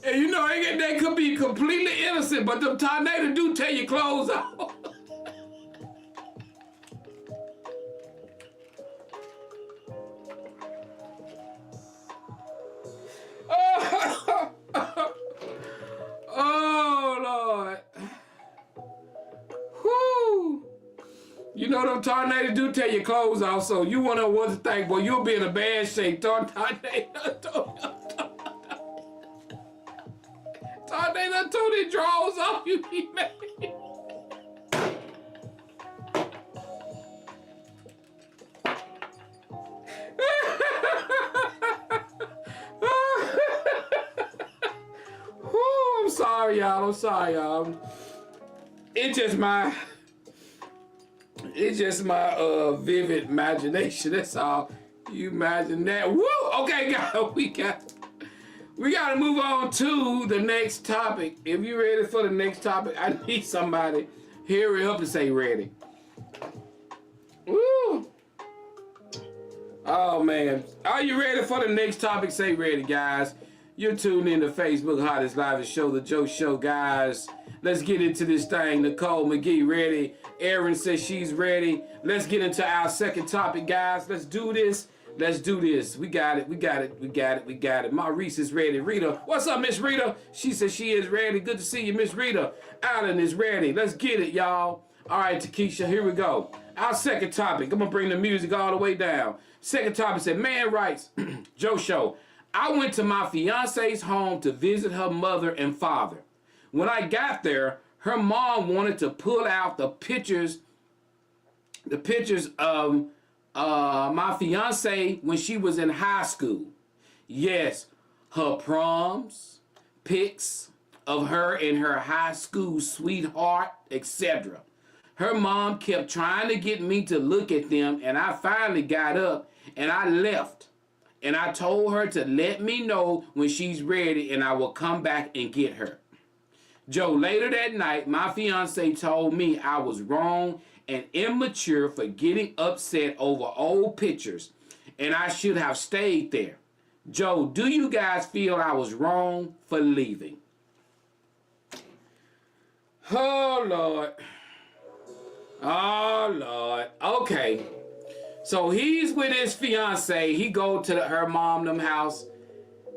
And you know, they could be completely innocent, but them tornadoes do tear your clothes off. Oh, Lord. Whew. You know them tornadoes do tear your clothes off, so you want to know what to think, boy, you'll be in a bad shape. Tornado tore their drawers off, you be mad. I'm sorry, y'all. It's just my vivid imagination. That's all. You imagine that. Woo! Okay, guys, we gotta move on to the next topic. If you're ready for the next topic, I need somebody hurry up and say ready. Woo! Oh man, are you ready for the next topic? Say ready, guys. You're tuned in to Facebook Hottest Live Show, the Joe Show, guys. Let's get into this thing. Nicole McGee ready. Erin says she's ready. Let's get into our second topic, guys. Let's do this. We got it. Maurice is ready. Rita, what's up, Miss Rita? She says she is ready. Good to see you, Miss Rita. Alan is ready. Let's get it, y'all. All right, Takesha, here we go. Our second topic, I'm gonna bring the music all the way down. Second topic said, man writes, Joe Show, I went to my fiance's home to visit her mother and father. When I got there, her mom wanted to pull out the pictures of my fiance when she was in high school. Yes, her proms, pics of her and her high school sweetheart, etc. Her mom kept trying to get me to look at them, and I finally got up and I left. And I told her to let me know when she's ready and I will come back and get her. Joe, later that night, my fiance told me I was wrong and immature for getting upset over old pictures, and I should have stayed there. Joe, do you guys feel I was wrong for leaving? Oh, Lord. Oh, Lord. Okay. So he's with his fiance. He go to her mom them house.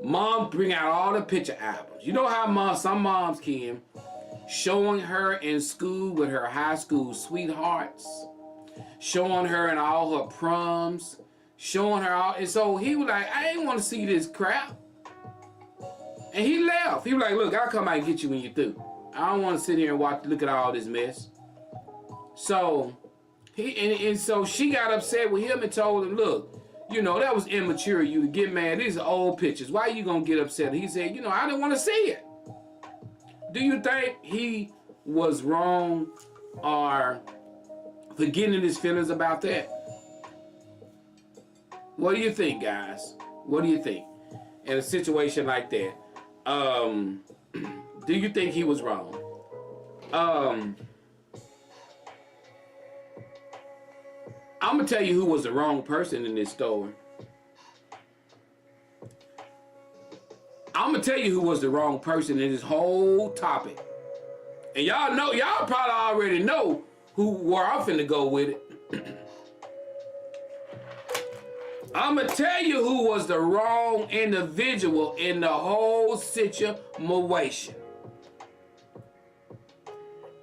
Mom bring out all the picture albums. You know how some moms can. Showing her in school with her high school sweethearts. Showing her in all her proms. Showing her all. And so he was like, I ain't want to see this crap. And he left. He was like, look, I'll come out and get you when you're through. I don't want to sit here and look at all this mess. So so she got upset with him and told him, look, you know, that was immature of you to get mad. These are old pictures. Why are you going to get upset? He said, you know, I didn't want to see it. Do you think he was wrong or for getting his feelings about that? What do you think, guys? What do you think? In a situation like that, do you think he was wrong? I'm going to tell you who was the wrong person in this story. I'm going to tell you who was the wrong person in this whole topic. And y'all probably already know where I'm finna go with it. I'm going to tell you who was the wrong individual in the whole situation.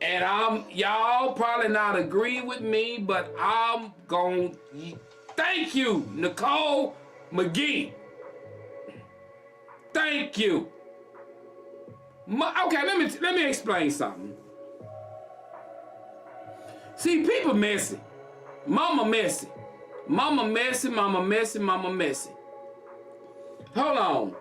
And y'all probably not agree with me, but I'm going to thank you, Nicole McGee. Thank you. Okay, let me explain something. See, people messy. Mama messy. Mama messy, mama messy, mama messy. Hold on.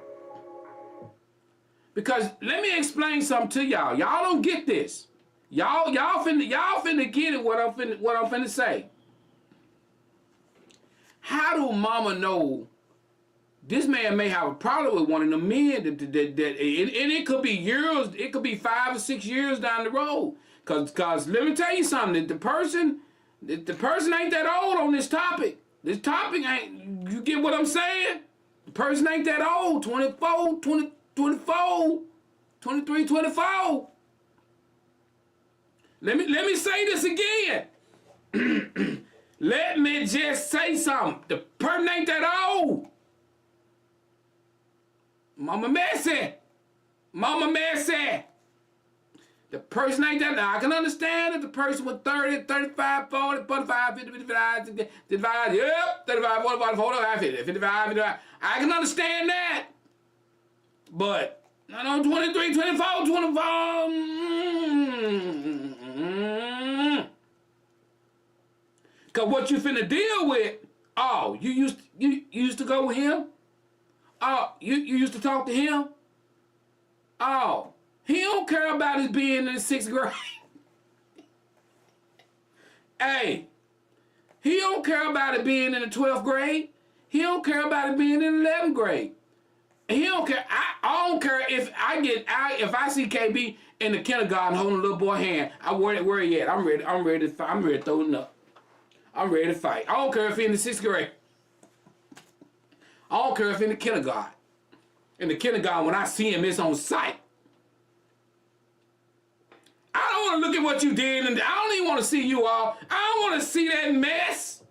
Because let me explain something to y'all. Y'all don't get this. Y'all finna get it what I'm finna say. How do mama know this man may have a problem with one of the men that and it could be years, it could be 5 or 6 years down the road. Cause let me tell you something, the person ain't that old on this topic. This topic ain't, you get what I'm saying? The person ain't that old, 24, 20, 24, 23, 24. Let me say this again. Let me just say something. The person ain't that old. Mama messy. Mama messy. The person ain't that. Now, I can understand if the person was 30, 35, 40, 45, 50, 55, 55, yep, 35, 45, 45, 50, 55, 55. I can understand that. But, I know 23, 24, 24. Cause what you finna deal with, oh, you used to go with him? Oh, you used to talk to him? Oh, he don't care about his being in the 6th grade. Hey, he don't care about it being in the 12th grade. He don't care about it being in the 11th grade. He don't care. I don't care if I see KB in the kindergarten holding a little boy hand. Where he at? I'm ready to throw it up. I'm ready to fight. I don't care if he in the 6th grade. I don't care if in the kindergarten. In the kindergarten, when I see him, it's on sight. I don't want to look at what you did, and I don't even want to see you all. I don't want to see that mess.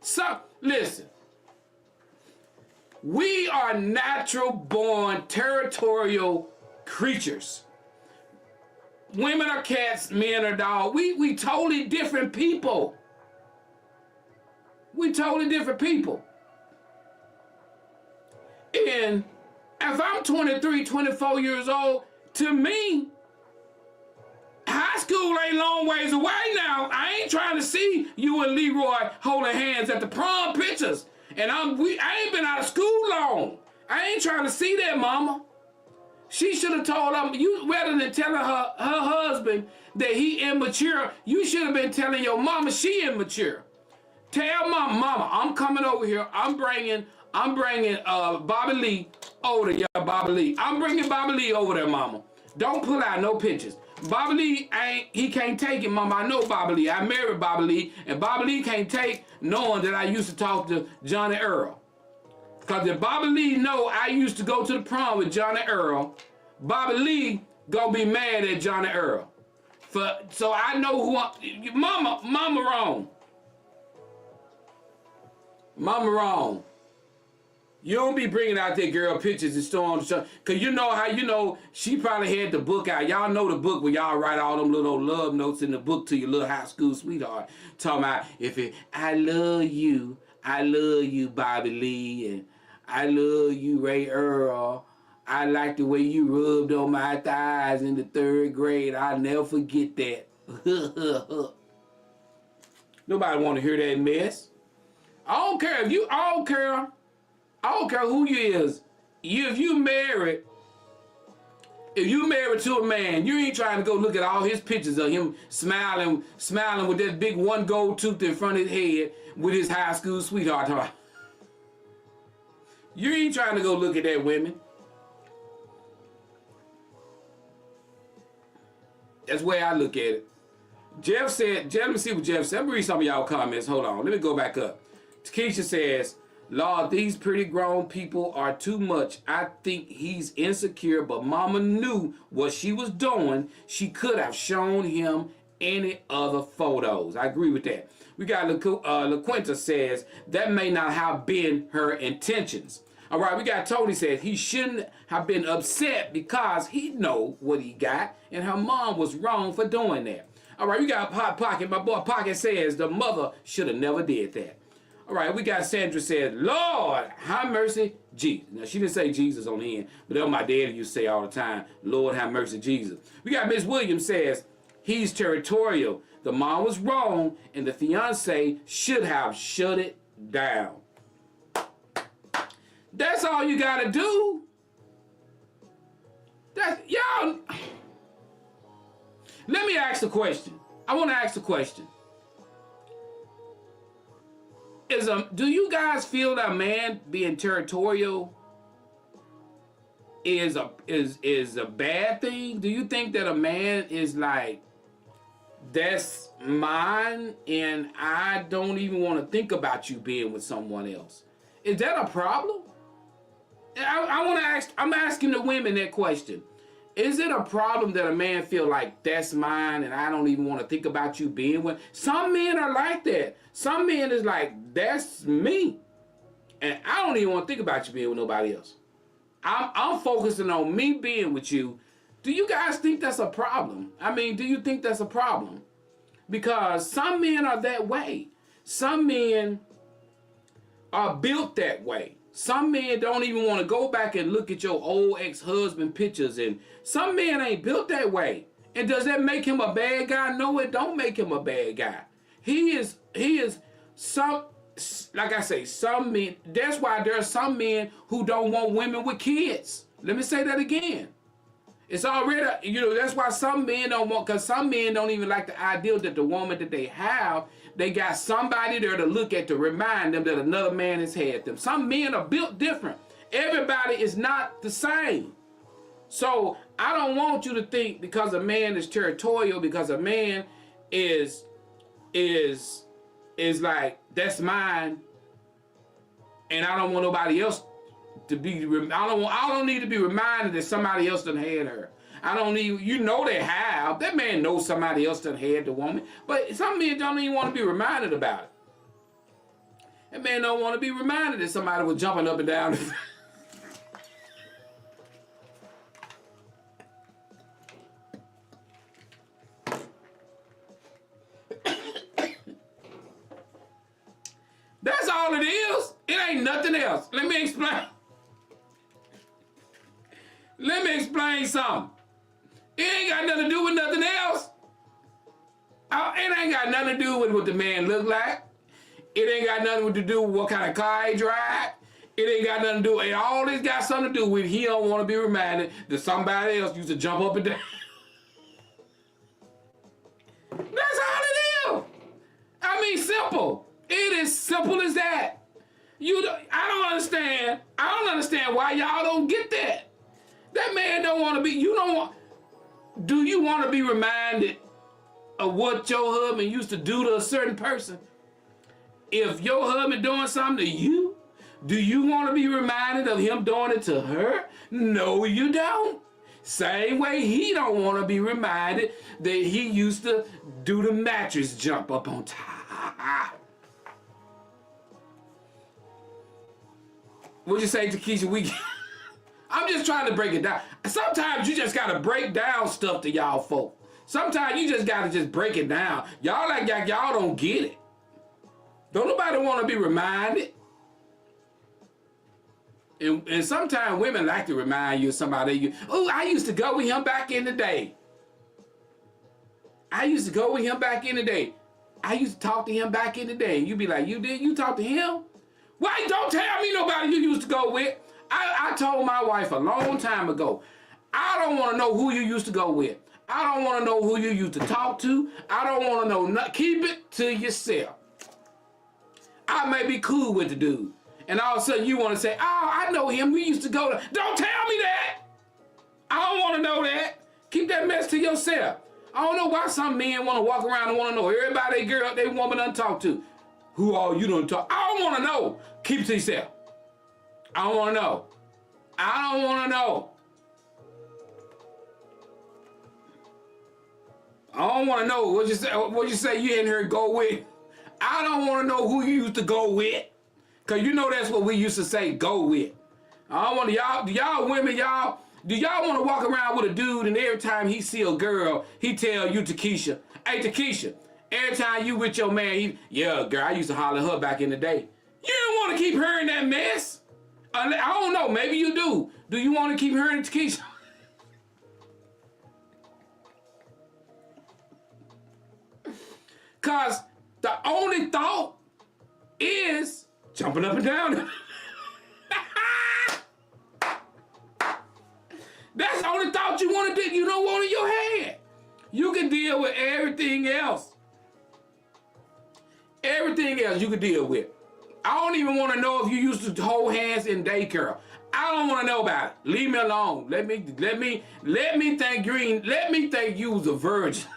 So, listen. We are natural-born, territorial creatures. Women are cats, men are dogs. We totally different people. We totally different people. And if I'm 23, 24 years old, to me, high school ain't long ways away now. I ain't trying to see you and Leroy holding hands at the prom pictures. And I ain't been out of school long. I ain't trying to see that, mama. She should have told him, you rather than telling her husband that he immature, you should have been telling your mama she immature. Tell mama, I'm coming over here. I'm bringing Bobby Lee over there, Bobby Lee. I'm bringing Bobby Lee over there, mama. Don't pull out no pictures. Bobby Lee he can't take it, mama. I know Bobby Lee. I married Bobby Lee, and Bobby Lee can't take knowing that I used to talk to Johnny Earl. Because if Bobby Lee know I used to go to the prom with Johnny Earl, Bobby Lee gonna be mad at Johnny Earl. So I know who mama wrong. Mama wrong. You don't be bringing out that girl pictures and store on the show. Because you know how, she probably had the book out. Y'all know the book where y'all write all them little love notes in the book to your little high school sweetheart. Talking about, I love you, Bobby Lee, and I love you, Ray Earl. I like the way you rubbed on my thighs in the 3rd grade. I'll never forget that. Nobody want to hear that mess. I don't care who you is. If you married to a man, you ain't trying to go look at all his pictures of him smiling with that big one gold tooth in front of his head with his high school sweetheart. You ain't trying to go look at that, women. That's the way I look at it. Jeff said, let me see what Jeff said. Let me read some of y'all comments. Hold on. Let me go back up. Keisha says, Lord, these pretty grown people are too much. I think he's insecure, but mama knew what she was doing. She could have shown him any other photos. I agree with that. We got LaQuinta says, that may not have been her intentions. All right, we got Tony says, he shouldn't have been upset because he know what he got, and her mom was wrong for doing that. All right, we got Hot Pocket. My boy Pocket says, the mother should have never did that. All right, we got Sandra said, Lord, have mercy, Jesus. Now, she didn't say Jesus on the end, but that's what my daddy used to say all the time, Lord, have mercy, Jesus. We got Miss Williams says, he's territorial. The mom was wrong, and the fiance should have shut it down. That's all you got to do. Y'all. Let me ask the question. I want to ask the question. Do you guys feel that a man being territorial is a bad thing? Do you think that a man is like, that's mine and I don't even want to think about you being with someone else? Is that a problem? I want to ask, I'm asking the women that question. Is it a problem that a man feel like that's mine and I don't even want to think about you being with? Some men are like that. Some men is like, that's me. And I don't even want to think about you being with nobody else. I'm focusing on me being with you. Do you guys think that's a problem? I mean, do you think that's a problem? Because some men are that way. Some men are built that way. Some men don't even want to go back and look at your old ex-husband pictures, and some men ain't built that way. And does that make him a bad guy? No, it don't make him a bad guy. He is some, like I say, some men, that's why there are some men who don't want women with kids. Let me say that again. It's already, that's why some men don't want, because some men don't even like the idea that the woman that they have, they got somebody there to look at to remind them that another man has had them. Some men are built different. Everybody is not the same. So I don't want you to think because a man is territorial, because a man is like, that's mine, and I don't want nobody else to be, I don't need to be reminded that somebody else done had her. I don't need, they have. That man knows somebody else done had the woman. But some men don't even want to be reminded about it. That man don't want to be reminded that somebody was jumping up and down. all it is? It ain't nothing else. Let me explain. Let me explain something. It ain't got nothing to do with nothing else. It ain't got nothing to do with what the man look like. It ain't got nothing to do with what kind of car he drive. It ain't got nothing to do. It all this got something to do with he don't want to be reminded that somebody else used to jump up and down. That's all it is. I mean, simple. It is simple as that. I don't understand. I don't understand why y'all don't get that. That man don't want to be. You don't want. Do you want to be reminded of what your husband used to do to a certain person? If your husband doing something to you, do you want to be reminded of him doing it to her? No, you don't. Same way he don't want to be reminded that he used to do the mattress jump up on top. What'd you say, Takesha? I'm just trying to break it down. Sometimes you just gotta break down stuff to y'all folk. Sometimes you just gotta just break it down. Y'all like y'all don't get it. Don't nobody want to be reminded. And sometimes women like to remind you of somebody. Oh, I used to go with him back in the day. I used to go with him back in the day. I used to talk to him back in the day. And you be like, you did? You talk to him? Why? Don't tell me nobody you used to go with. I told my wife a long time ago, I don't want to know who you used to go with. I don't want to know who you used to talk to. I don't want to know. Keep it to yourself. I may be cool with the dude. And all of a sudden you want to say, oh, I know him. We used to go to. Don't tell me that. I don't want to know that. Keep that mess to yourself. I don't know why some men want to walk around and want to know everybody, girl, they woman done talk to. Who all you done talk? I don't want to know. Keep it to yourself. I don't want to know. I don't want to know. I don't want to know. What you say you in here go with? I don't want to know who you used to go with. Cause you know that's what we used to say, go with. I don't want y'all, do y'all women, do y'all want to walk around with a dude and every time he see a girl, he tell you, Takesha, hey Takesha, every time you with your man, yeah, girl, I used to holler at her back in the day. You don't want to keep hearing that mess. I don't know, maybe you do. Do you want to keep hearing Takesha? Cause the only thought is jumping up and down. That's the only thought you want to do. You don't want in your head. You can deal with everything else. Everything else you can deal with. I don't even want to know if you used to hold hands in daycare. I don't want to know about it. Leave me alone. Let me think green. Let me think you was a virgin.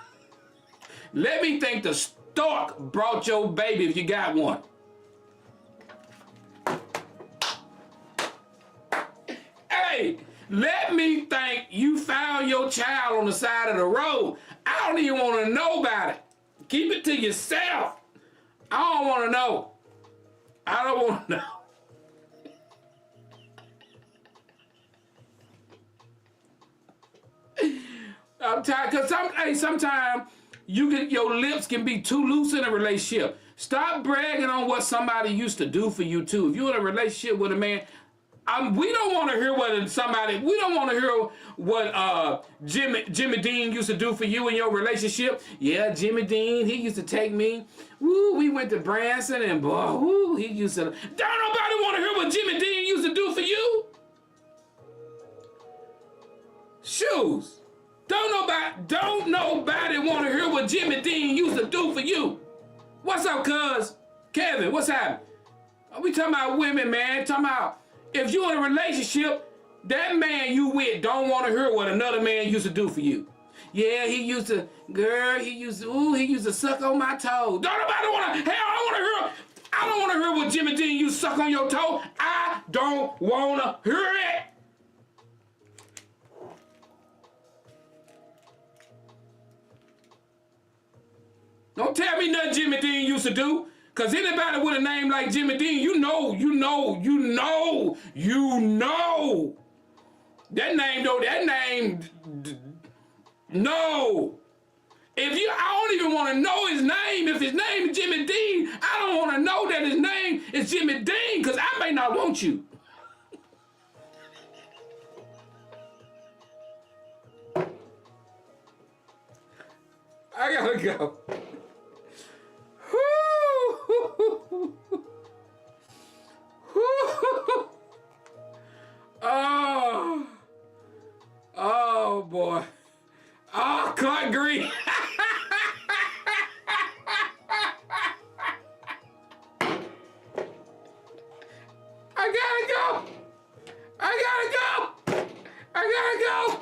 Let me think the stork brought your baby if you got one. Hey, let me think you found your child on the side of the road. I don't even want to know about it. Keep it to yourself. I don't want to know. I don't want to know. I'm tired because sometimes your lips can be too loose in a relationship. Stop bragging on what somebody used to do for you too. If you're in a relationship with a man, we don't want to hear we don't want to hear what Jimmy Dean used to do for you in your relationship. Yeah, Jimmy Dean, he used to take me. Woo, we went to Branson and boy, woo, he used to. Don't nobody want to hear what Jimmy Dean used to do for you. Shoes. Don't nobody want to hear what Jimmy Dean used to do for you. What's up, cuz? Kevin, what's happening? We talking about women, man. Talking about if you in a relationship, that man you with don't want to hear what another man used to do for you. Yeah, he used to suck on my toe. Don't nobody want to, I don't want to hear what Jimmy Dean used to suck on your toe. I don't want to hear it. Don't tell me nothing Jimmy Dean used to do. Cause anybody with a name like Jimmy Dean, you know. That name, no. I don't even want to know his name. If his name is Jimmy Dean, I don't want to know that his name is is Jimmy Dean, because I may not want you. I gotta go. Oh boy. Oh, cut green. I gotta go. I gotta go.